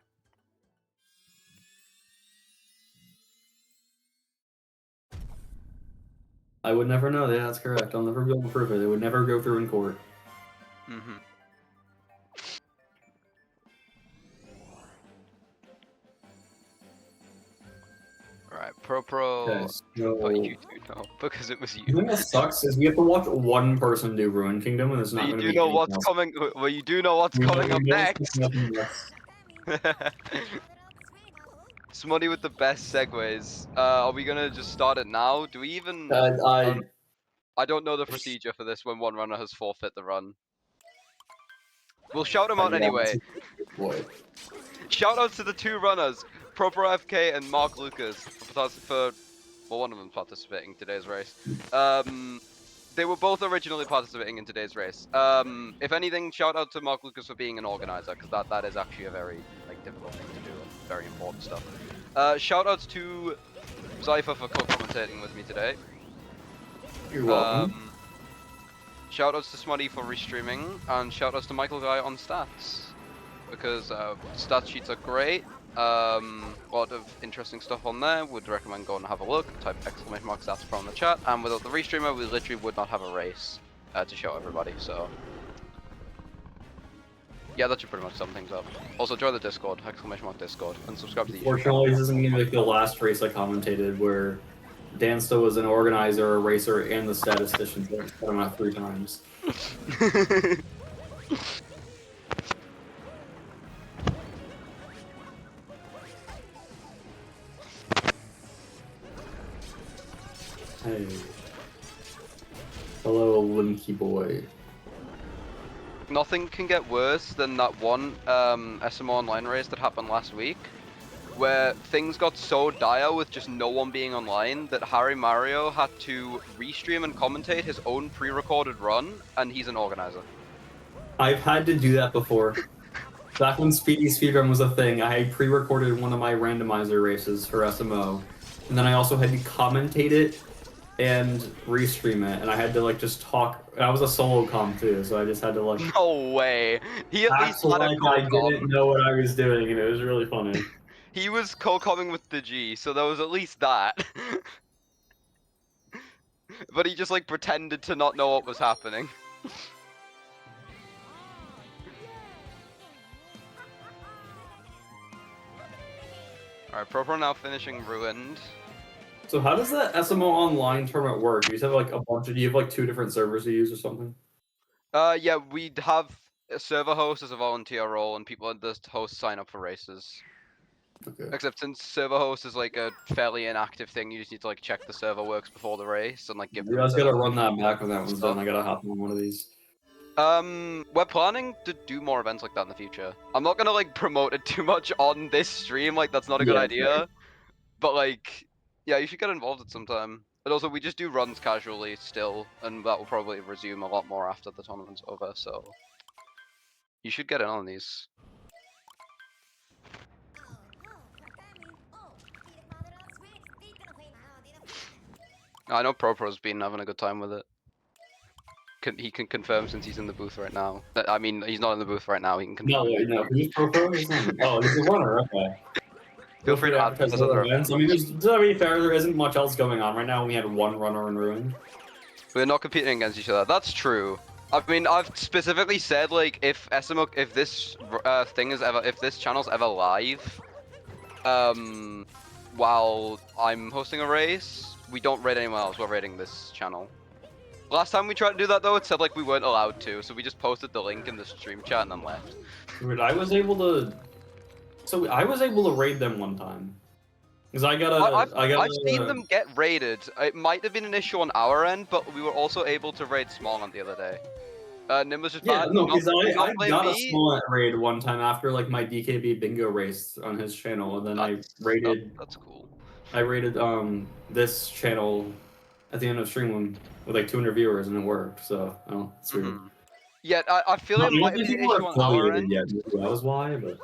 I would never know. Yeah, that's correct. I'll never be able to prove it. It would never go through in court. Mm-hmm. Alright, Pro. Okay, so... But you do know, because it was The you. thing that sucks is we have to watch one person do Ruin Kingdom, and it's not You going to do be know anything what's else. coming. Well, you do know what's coming up We know next. nothing else. Smutty with the best segues. Are we gonna just start it now? Do we even? I don't know the procedure for this when one runner has forfeit the run. We'll shout them out Yeah, anyway. boy. Shout out to the two runners, proprofk and Mark Lukas, for well, one of them participating in today's race. They were both originally participating in today's race. If anything, shout out to Mark Lukas for being an organizer, because that is actually a very difficult thing to do and very important stuff. Shout outs to Zypher for co-commentating with me today. You're welcome. Shout outs to Smutty for restreaming, and shout outs to Michael Guy on stats, because stat sheets are great. A lot of interesting stuff on there. Would recommend going and have a look. Type !stats from the chat. And without the restreamer, we literally would not have a race to show everybody. So yeah, that should pretty much sum things up. Also, join the Discord, !Discord, and subscribe to the YouTube channel. Fortunately, this isn't going to be like the last race I commentated where Dan still was an organizer, a racer, and the statistician. So I cut him out 3 times. Hey. Hello, Linky boy. Nothing can get worse than that one SMO online race that happened last week, where things got so dire with just no one being online that Harry Mario had to restream and commentate his own pre-recorded run, and he's an organizer. I've had to do that before. Back when Speedy Speedrun was a thing, I pre-recorded one of my randomizer races for SMO, and then I also had to commentate it and restream it, and I had to like just talk. And I was a solo comm too, so I just had to like. No way! He at least had a I didn't know what I was doing, and it was really funny. He was co-comming with the G, so there was at least that. But he just like pretended to not know what was happening. Alright, Pro now finishing Ruined. So how does that SMO online tournament work? Do you just have like a bunch of? Do you have like 2 different servers to use or something? Yeah, we'd have a server host as a volunteer role, and people at the host sign up for races. Okay. Except since server host is like a fairly inactive thing, you just need to like check the server works before the race and like give. You guys gotta run that back when that one's done. I gotta hop on one of these. We're planning to do more events like that in the future. I'm not gonna like promote it too much on this stream, like that's not a good idea. Fair. But like, yeah, you should get involved at some time. And also, we just do runs casually still, and that will probably resume a lot more after the tournament's over, so you should get in on these. I know Propro's been having a good time with it. He can confirm since he's in the booth right now. I mean, he's not in the booth right now. He can confirm. No. Who's Pro? Oh, he's a runner. Okay. Feel free to advertise other events. I mean, to be fair, there isn't much else going on right now. We had 1 runner in Ruin. We're not competing against each other. That's true. I mean, I've specifically said like if SMO, if this if this channel's ever live, while I'm hosting a race, we don't raid anyone else. We're raiding this channel. Last time we tried to do that though, it said like we weren't allowed to, so we just posted the link in the stream chat and then left. Dude, I was able to raid them one time. Because I've seen them get raided. It might have been an issue on our end, but we were also able to raid Smallland the other day. Nim was just bad. No, because I got a Smallland raid one time after like my DKB bingo race on his channel, and then I raided. That's cool. I raided this channel at the end of stream with like 200 viewers, and it worked. So, it's weird. Yeah, I feel it might have been an issue on our end. Yet. That was why, but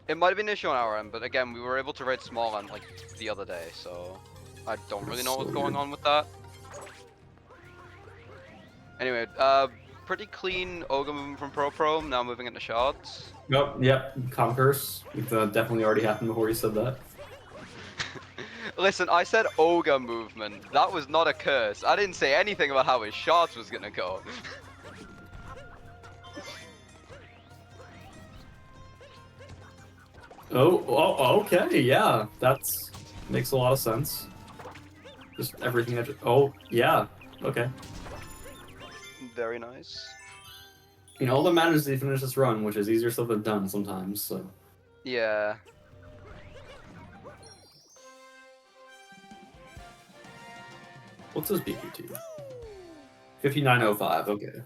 it might have been an issue on our end. But again, we were able to raid Smallland like the other day, so I don't really know what's going on with that. Anyway, pretty clean ogre movement from Pro, now moving into shards. Yep, Conquers. Definitely already happened before you said that. Listen, I said ogre movement. That was not a curse. I didn't say anything about how his shards was gonna go. Oh, okay, yeah, that's makes a lot of sense. Just everything that. Oh, yeah, okay. Very nice. You know, all that matters is you finish this run, which is easier said than done sometimes. So. Yeah. What's his BQT? 5905. Okay.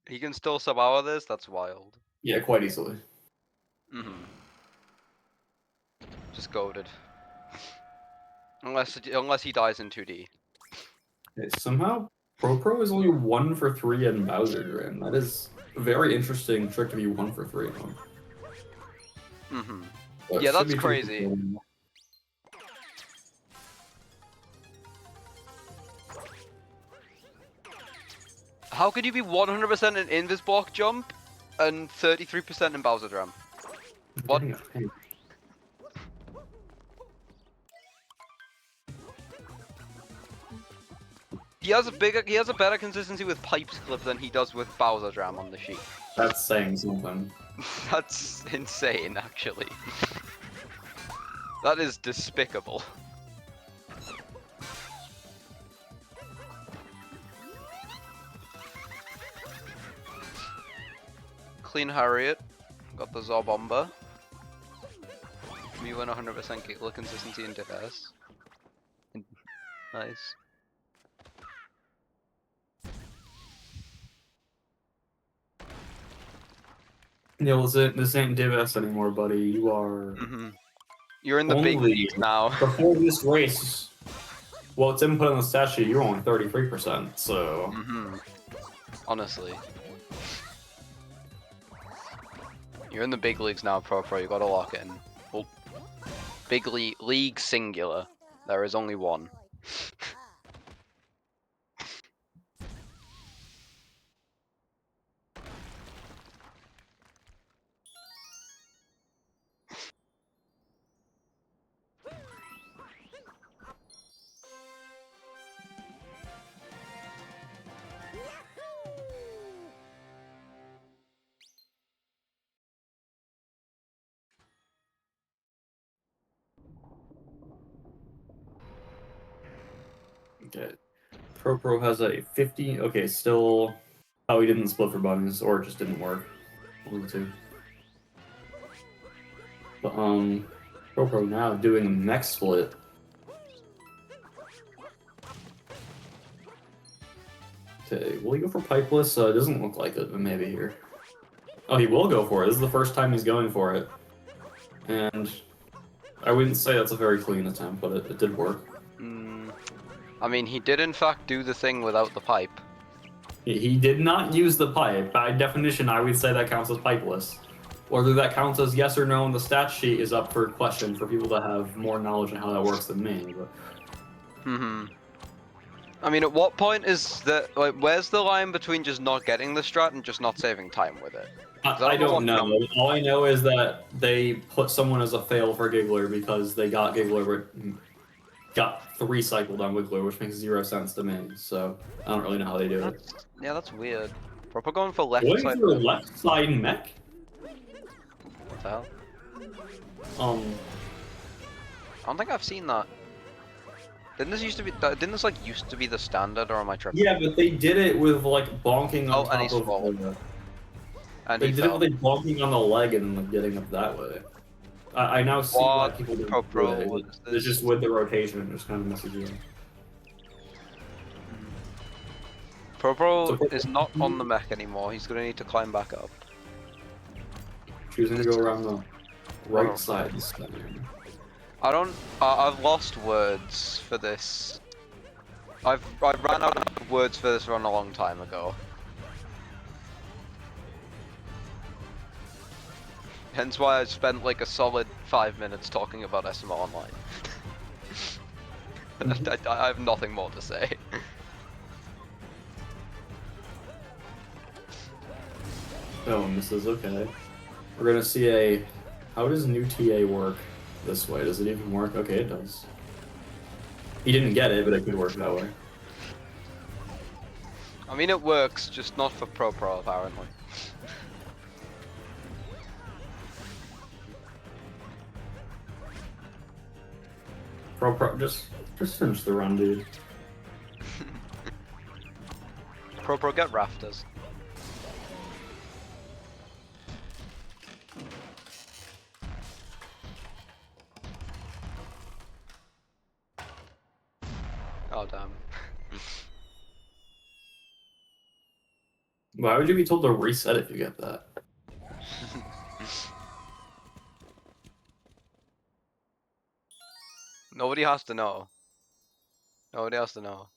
He can still sub-hour this? That's wild. Yeah, quite easily. Just goaded. Unless he dies in 2D. Okay, somehow Pro is only 1 for 3 in Bowser Drain. That is a very interesting trick to be 1 for 3 on. Yeah, that's crazy. How could you be 100% in Invis block jump and 33% in Bowser Dram? What? He has a better consistency with Pipes Clip than he does with Bowser Dram on the sheet. That's saying something. That's insane, actually. That is despicable. Clean Harriet. Got the Zobomba. We win 100% Giggler consistency in DFS. Nice. Yeah, well, this ain't DFS anymore, buddy. You are. You're in the big leagues now. Before this race, well, it's input on the stat sheet. You're only 33%, so. Honestly. You're in the big leagues now, Pro. You gotta lock it in. Oh. Big league singular. There is only one. Okay. Pro has a 50. Okay, still. Oh, he didn't split for bunnies, or it just didn't work. One of the two. But, Pro now doing a mech split. Okay, will he go for Pipeless? It doesn't look like it, but maybe here. Oh, he will go for it. This is the first time he's going for it. And I wouldn't say that's a very clean attempt, but it did work. I mean, he did in fact do the thing without the pipe. He did not use the pipe. By definition, I would say that counts as Pipeless. Whether that counts as yes or no on the stat sheet is up for question for people that have more knowledge on how that works than me. But... I mean, at what point is the where's the line between just not getting the strat and just not saving time with it? I don't know. All I know is that they put someone as a fail for Giggler because they got Giggler, got 3 cycled on Wiggler, which makes 0 sense to me. So I don't really know how they do it. Yeah, that's weird. Proper going for left going side. For a left side mech? What the hell? I don't think I've seen that. Didn't this used to be the standard, or am I tripping? Yeah, but they did it with like bonking on top of. And they did it with like bonking on the leg and like, getting up that way. I now see why people do it. It's just with the rotation and just kind of messes you. Pro is not on the mech anymore. He's gonna need to climb back up. Choosing to go around the right side this time. I've lost words for this. I ran out of words for this run a long time ago. Hence why I spent like a solid 5 minutes talking about SMO Online. I have nothing more to say. Oh, misses. Okay. We're gonna see a. How does new TA work this way? Does it even work? Okay, it does. He didn't get it, but it could work that way. I mean, it works, just not for Pro apparently. Pro, just finish the run, dude. Pro, get rafters. Oh, damn. Why would you be told to reset if you get that? Nobody has to know. Nobody has to know.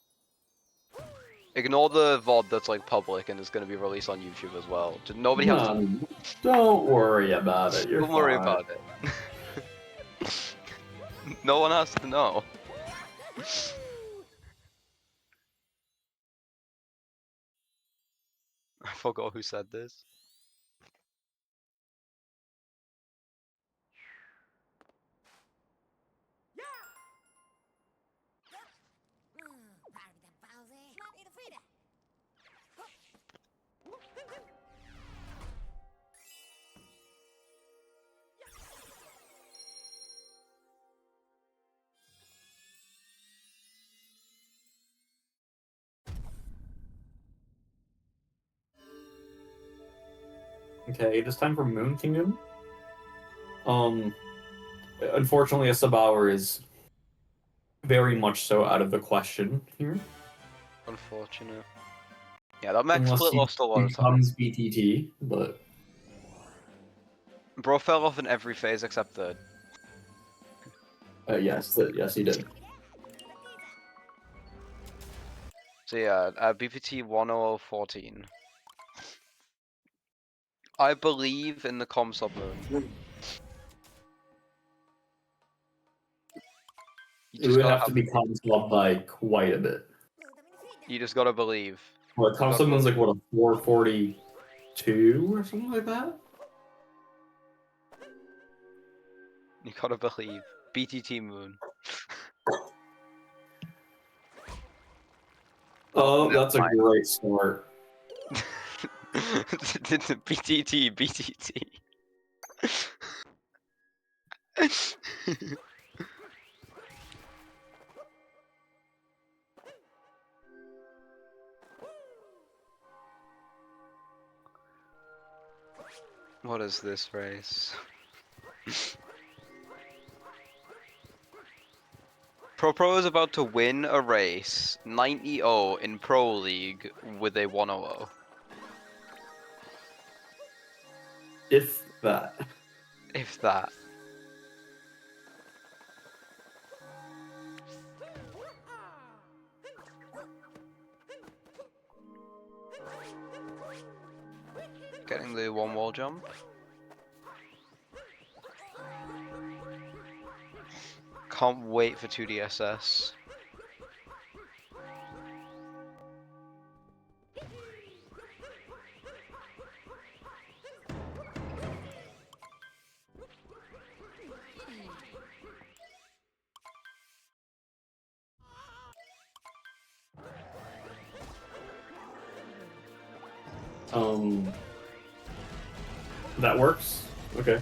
Ignore the VOD that's like public and is going to be released on YouTube as well. Nobody has to. Don't worry about it. You're Don't worry fine. about it. No one has to know. I forgot who said this. Okay, it is time for Moon Kingdom. Unfortunately, a sub-hour is very much so out of the question here. Unfortunate. Yeah, that mech Unless split he lost a lot of time. becomes BTT, but... Bro fell off in every phase except third. yes, he did. So yeah, BPT 10014. I believe in the Com Sub Moon. It would have to be Comsub by quite a bit. You just gotta believe. What, Comsub Moon's like, what, a 442 or something like that? You gotta believe. BTT Moon. Oh, that's a great start. BTT. What is this race? Pro is about to win a race 90-0 in Pro League with a 100. If that. If that. Getting the one wall jump. Can't wait for 2DSS. That works? Okay.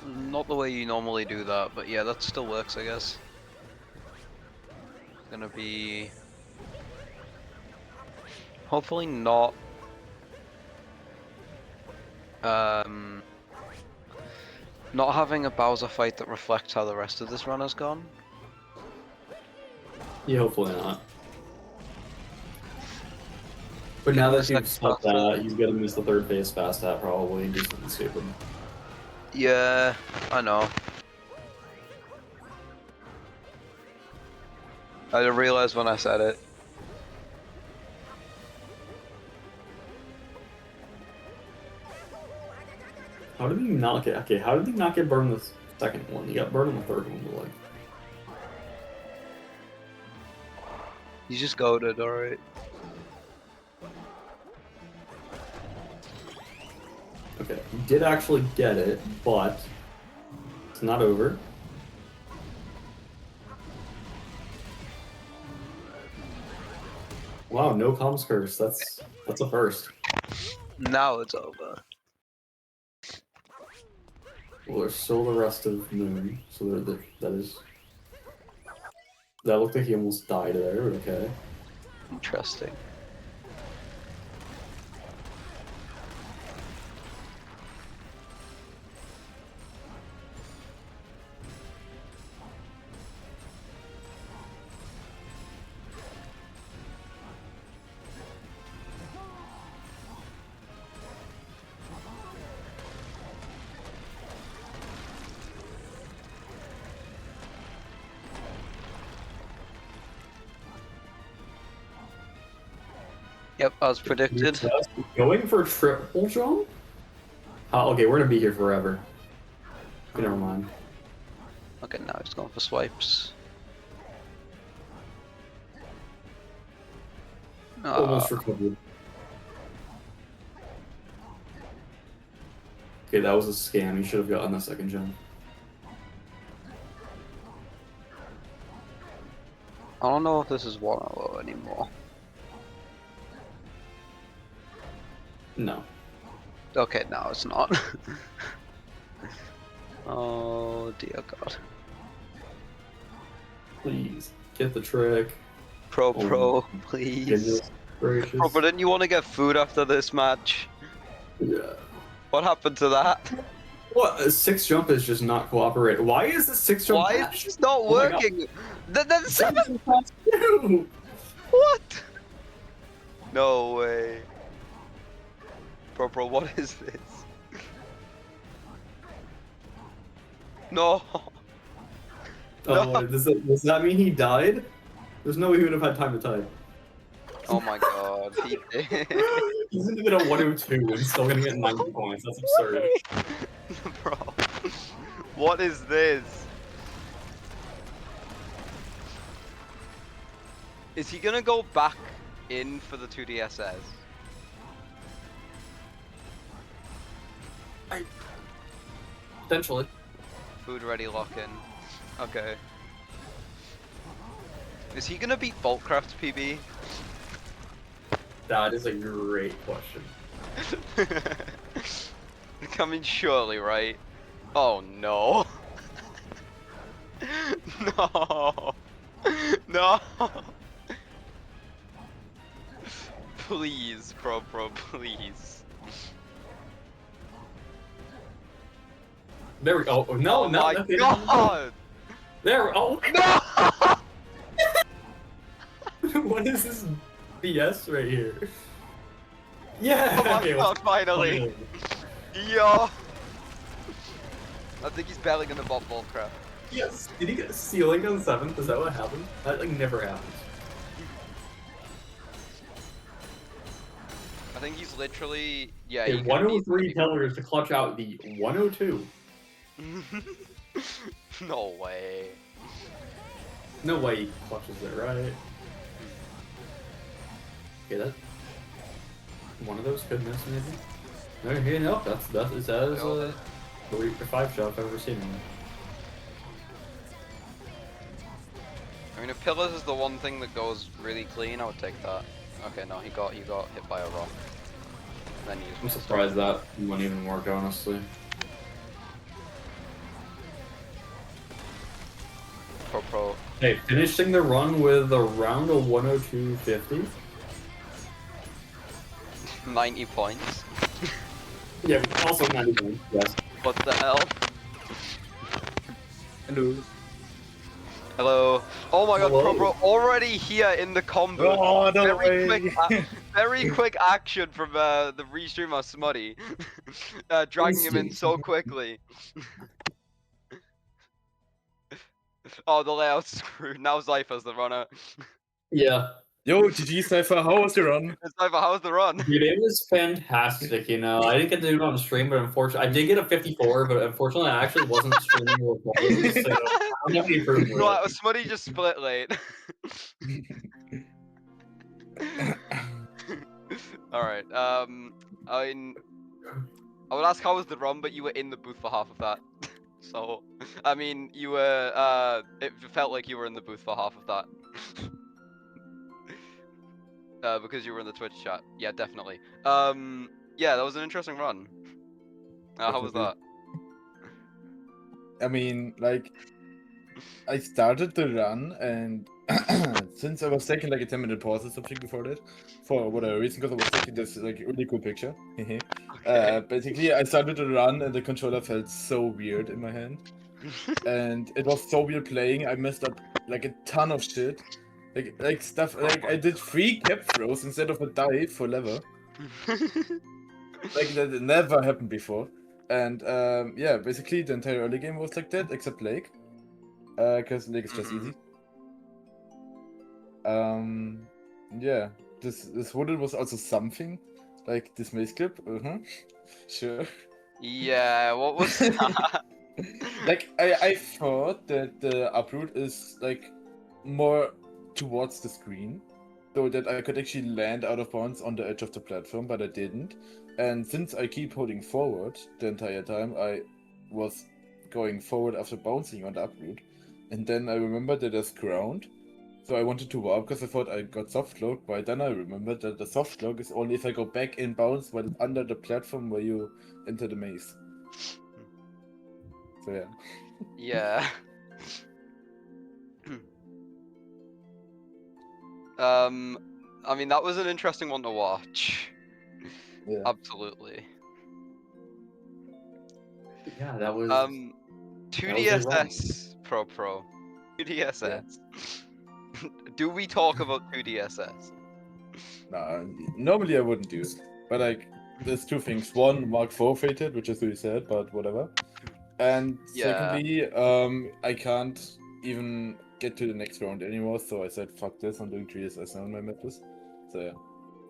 Not the way you normally do that, but yeah, that still works, I guess. Gonna be... hopefully not... not having a Bowser fight that reflects how the rest of this run has gone. Yeah, hopefully not. But now that you've said that, he's gonna miss the third phase fast hat probably and do something stupid. Yeah, I know. I didn't realize when I said it. How did he not get... Okay, how did he not get burned the second one? He got burned in the third one, but like... You just goaded, alright. Okay, he did actually get it, but it's not over. Wow, no comms curse. That's a first. Now it's over. Well, there's still the rest of Moon, so that is. That looked like he almost died there. Okay. Interesting. Yep, as predicted. Going for triple jump? Okay, we're gonna be here forever. Okay, never mind. Okay, now he's going for swipes. Almost recovered. Okay, that was a scam. He should have gotten the second gem. I don't know if this is 1-0 anymore. No. Okay, no, it's not. Oh dear God. Please get the trick. Pro, please. Goodness gracious. Bro, but didn't you want to get food after this match? Yeah. What happened to that? What? A 6 jump is just not cooperating. Why is the 6 jump? Why is this not working? The 7. Two. What? No way. Bro, what is this? No. Oh, does that mean he died? There's no way he would have had time to type. Oh my God, he did. He's gonna get a 102 and still gonna get 90 points. That's absurd. Bro, what is this? Is he gonna go back in for the 2DSS? Potentially. Food ready, lock in. Okay. Is he gonna beat Boltcraft's PB? That is a great question. Coming surely, right? Oh no. No. No. Please, bro, please. There we go. Oh, no, Oh no. my God. There we go. No. What is this BS right here? Yeah. Oh my Okay, God, finally. Yo. I think he's barely gonna bump Boltcraft. Yes. Did he get a ceiling on 7th? Is that what happened? That like never happens. I think he's literally, yeah. Okay, 103 pillars to clutch out the 102. No way. No way he clutches it, right? Okay, that one of those could miss maybe. Okay, no, that is a 3 or 5 shot I've ever seen. I mean, if pillars is the one thing that goes really clean, I would take that. Okay, no, he got hit by a rock. Then I'm surprised that wouldn't even work, honestly. Pro. Hey, finishing the run with around a 102.50. 90 points. Yeah, also 90 points, yes. What the hell? Hello. Hello. Oh my God, Hello. Pro already here in the combo. Oh, no way. Very quick action from the Restreamer Smutty. Dragging him in so quickly. Oh, the layout's screwed. Now Zypher's the runner. Yeah. Yo, GG Cypher, how was the run? Zypher, how's the run? Dude, it was fantastic, you know. I didn't get to do it on stream, but unfortunately, I did get a 54, but unfortunately, I actually wasn't streaming or recording, so I don't have any proof. Right, Smutty just split late. Alright, I mean, I would ask how was the run, but you were in the booth for half of that. So, I mean, you were, it felt like you were in the booth for half of that. Because you were in the Twitch chat. Yeah, definitely. Yeah, that was an interesting run. How was that? I mean, like, I started the run, and since I was taking like a 10-minute pause or something before that, for whatever reason, because I was taking this like really cool picture. Okay. Basically, I started to run, and the controller felt so weird in my hand, and it was so weird playing. I messed up like a ton of shit, like stuff. Like I did 3 cap throws instead of a dive for lever. Like that never happened before. And yeah, basically the entire early game was like that, except Lake. Because Lake is just easy. Yeah, this wooded was also something. Like this maze clip. Sure. Yeah, what was that? Like I thought that the uproot is like more towards the screen, so that I could actually land out of bounds on the edge of the platform, but I didn't. And since I keep holding forward the entire time, I was going forward after bouncing on the uproot. And then I remembered that there's ground, so I wanted to warp because I thought I got soft lock, but then I remembered that the soft lock is only if I go back in bounds while under the platform where you enter the maze. So yeah. Yeah. I mean, that was an interesting one to watch. Yeah. Absolutely. Yeah, that was. 2DSS Pro. 2DSS. Do we talk about 2DSS? Nah, normally I wouldn't do it. But like, there's 2 things. One, Mark 4 fated, which is really sad, but whatever. And Yeah. secondly, I can't even get to the next round anymore, so I said, fuck this, I'm doing 3DSS on my map list. So yeah,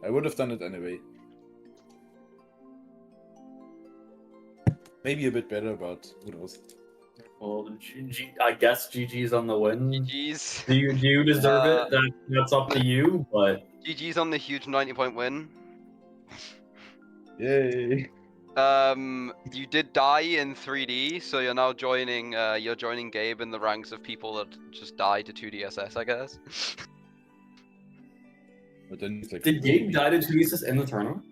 I would have done it anyway. Maybe a bit better, but who knows. Well, I guess GG's on the win. GG's. Do you deserve it? That's up to you, but GG's on the huge 90-point win. Yay! You did die in 3D, so you're now joining. You're joining Gabe in the ranks of people that just die to 2DSS, I guess. But then it's like, did Gabe die to Jesus in the tournament?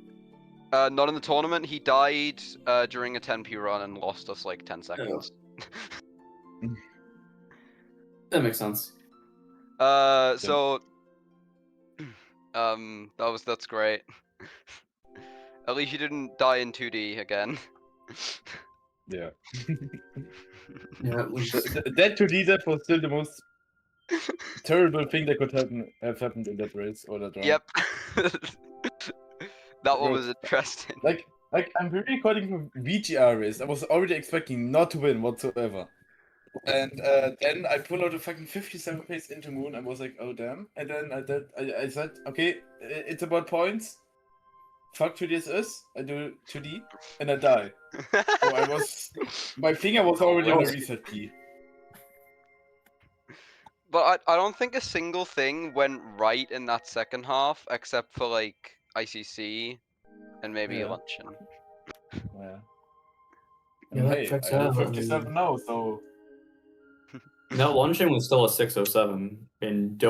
Not in the tournament. He died during a 10p run and lost us like 10 seconds. That makes sense. So that's great. At least you didn't die in 2D again. Yeah. Yeah, it was. That 2D death was still the most terrible thing that could have happened in that race or that round. Yep. That one was interesting. Like I'm re-recording from VGR race. I was already expecting not to win whatsoever. And then I pull out a fucking 57 pace into moon and was like, oh damn. And then I said, okay, it's about points. Fuck 2DSS. I do 2D and I die. So my finger was already on the reset key. But I don't think a single thing went right in that second half, except for like ICC and maybe luncheon. Yeah. Yeah, that hey, checks I have out. 57 now, so. No, luncheon was still a 607, and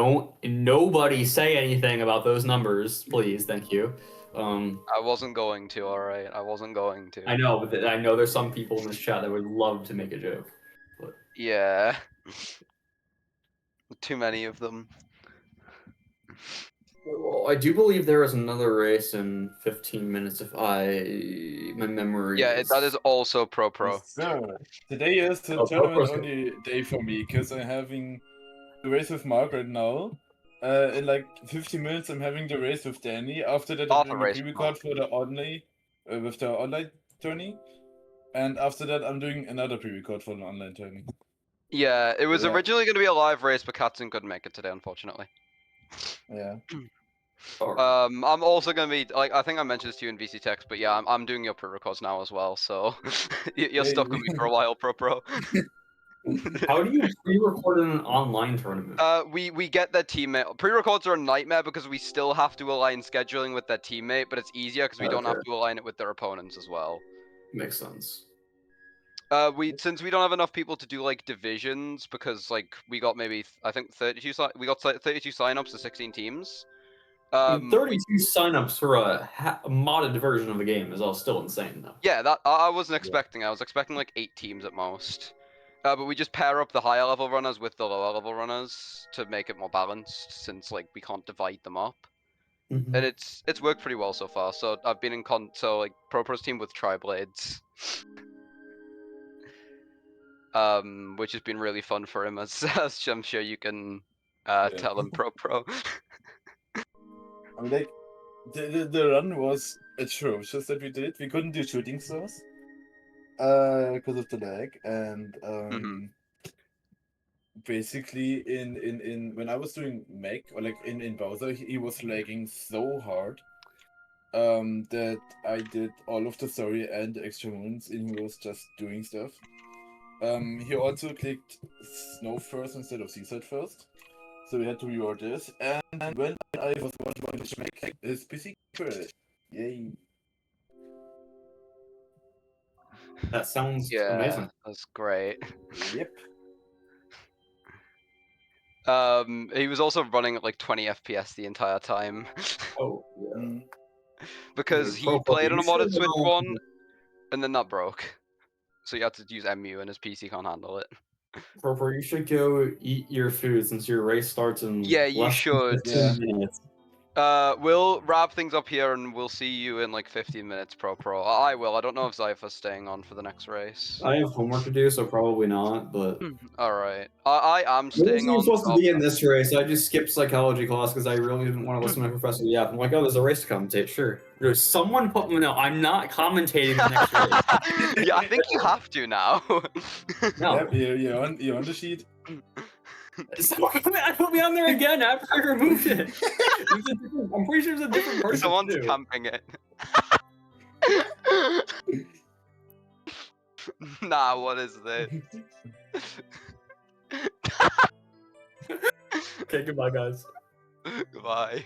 nobody say anything about those numbers, please. Thank you. I wasn't going to. All right, I wasn't going to. I know, but I know there's some people in this chat that would love to make a joke. But yeah. Too many of them. well, I do believe there is another race in 15 minutes if my memory. Yeah, that is also pro. So today is the tournament only day for me because I'm having the race with Mark right now. In like 15 minutes, I'm having the race with Danny. After that, I'm doing a pre-record for the online with the online tourney, and after that, I'm doing another pre-record for the online tourney. Yeah, it was originally going to be a live race, but Katzen couldn't make it today, unfortunately. Yeah. I'm also gonna be like, I think I mentioned this to you in VC Text, but yeah, I'm doing your pre-records now as well, so you're stuck with me for a while, pro. How do you pre-record in an online tournament? We get their teammate. Pre-records are a nightmare because we still have to align scheduling with their teammate, but it's easier because we don't have to align it with their opponents as well. Makes sense. Since we don't have enough people to do like divisions because like we got maybe I think 32 we got 32 signups to 16 teams. 32 signups for a modded version of the game is all still insane though. Yeah, that I wasn't expecting. I was expecting like 8 teams at most. But we just pair up the higher level runners with the lower level runners to make it more balanced, since like we can't divide them up. And it's worked pretty well so far. So I've been in like ProPro's team with Tri-Blades, which has been really fun for him, as I'm sure you can tell him, ProPro. I mean, like, the run was atrocious that we did. We couldn't do shooting stars because of the lag, and basically in when I was doing Mac or like in Bowser, he was lagging so hard that I did all of the story and the extra moons, and he was just doing stuff. He also clicked snow first instead of seaside first, so we had to reorder this. And when I was watching to make his PC crashed. Yay! That sounds Yeah, amazing. that's great. Yep. He was also running at like 20 FPS the entire time. Oh yeah. Because he played on a modded Switch one, and then that broke. So you had to use MU, and his PC can't handle it. Proper, you should go eat your food since your race starts in You should. 15 minutes. We'll wrap things up here, and we'll see you in like 15 minutes, Pro. I will. I don't know if Zypher's staying on for the next race. I have homework to do, so probably not, but... Alright. I am I staying wasn't on. supposed to be in this race. I just skipped psychology class because I really didn't want to listen to my professor yap. I'm like, oh, there's a race to commentate. Sure. There's someone put me... No, I'm not commentating the next race. Yeah, I think you have to now. No. Yep, you're on the sheet. Someone put me on there again after I removed it. I'm pretty sure it's a different person. Someone's too. camping it. Nah, what is this? Okay, goodbye, guys. Goodbye.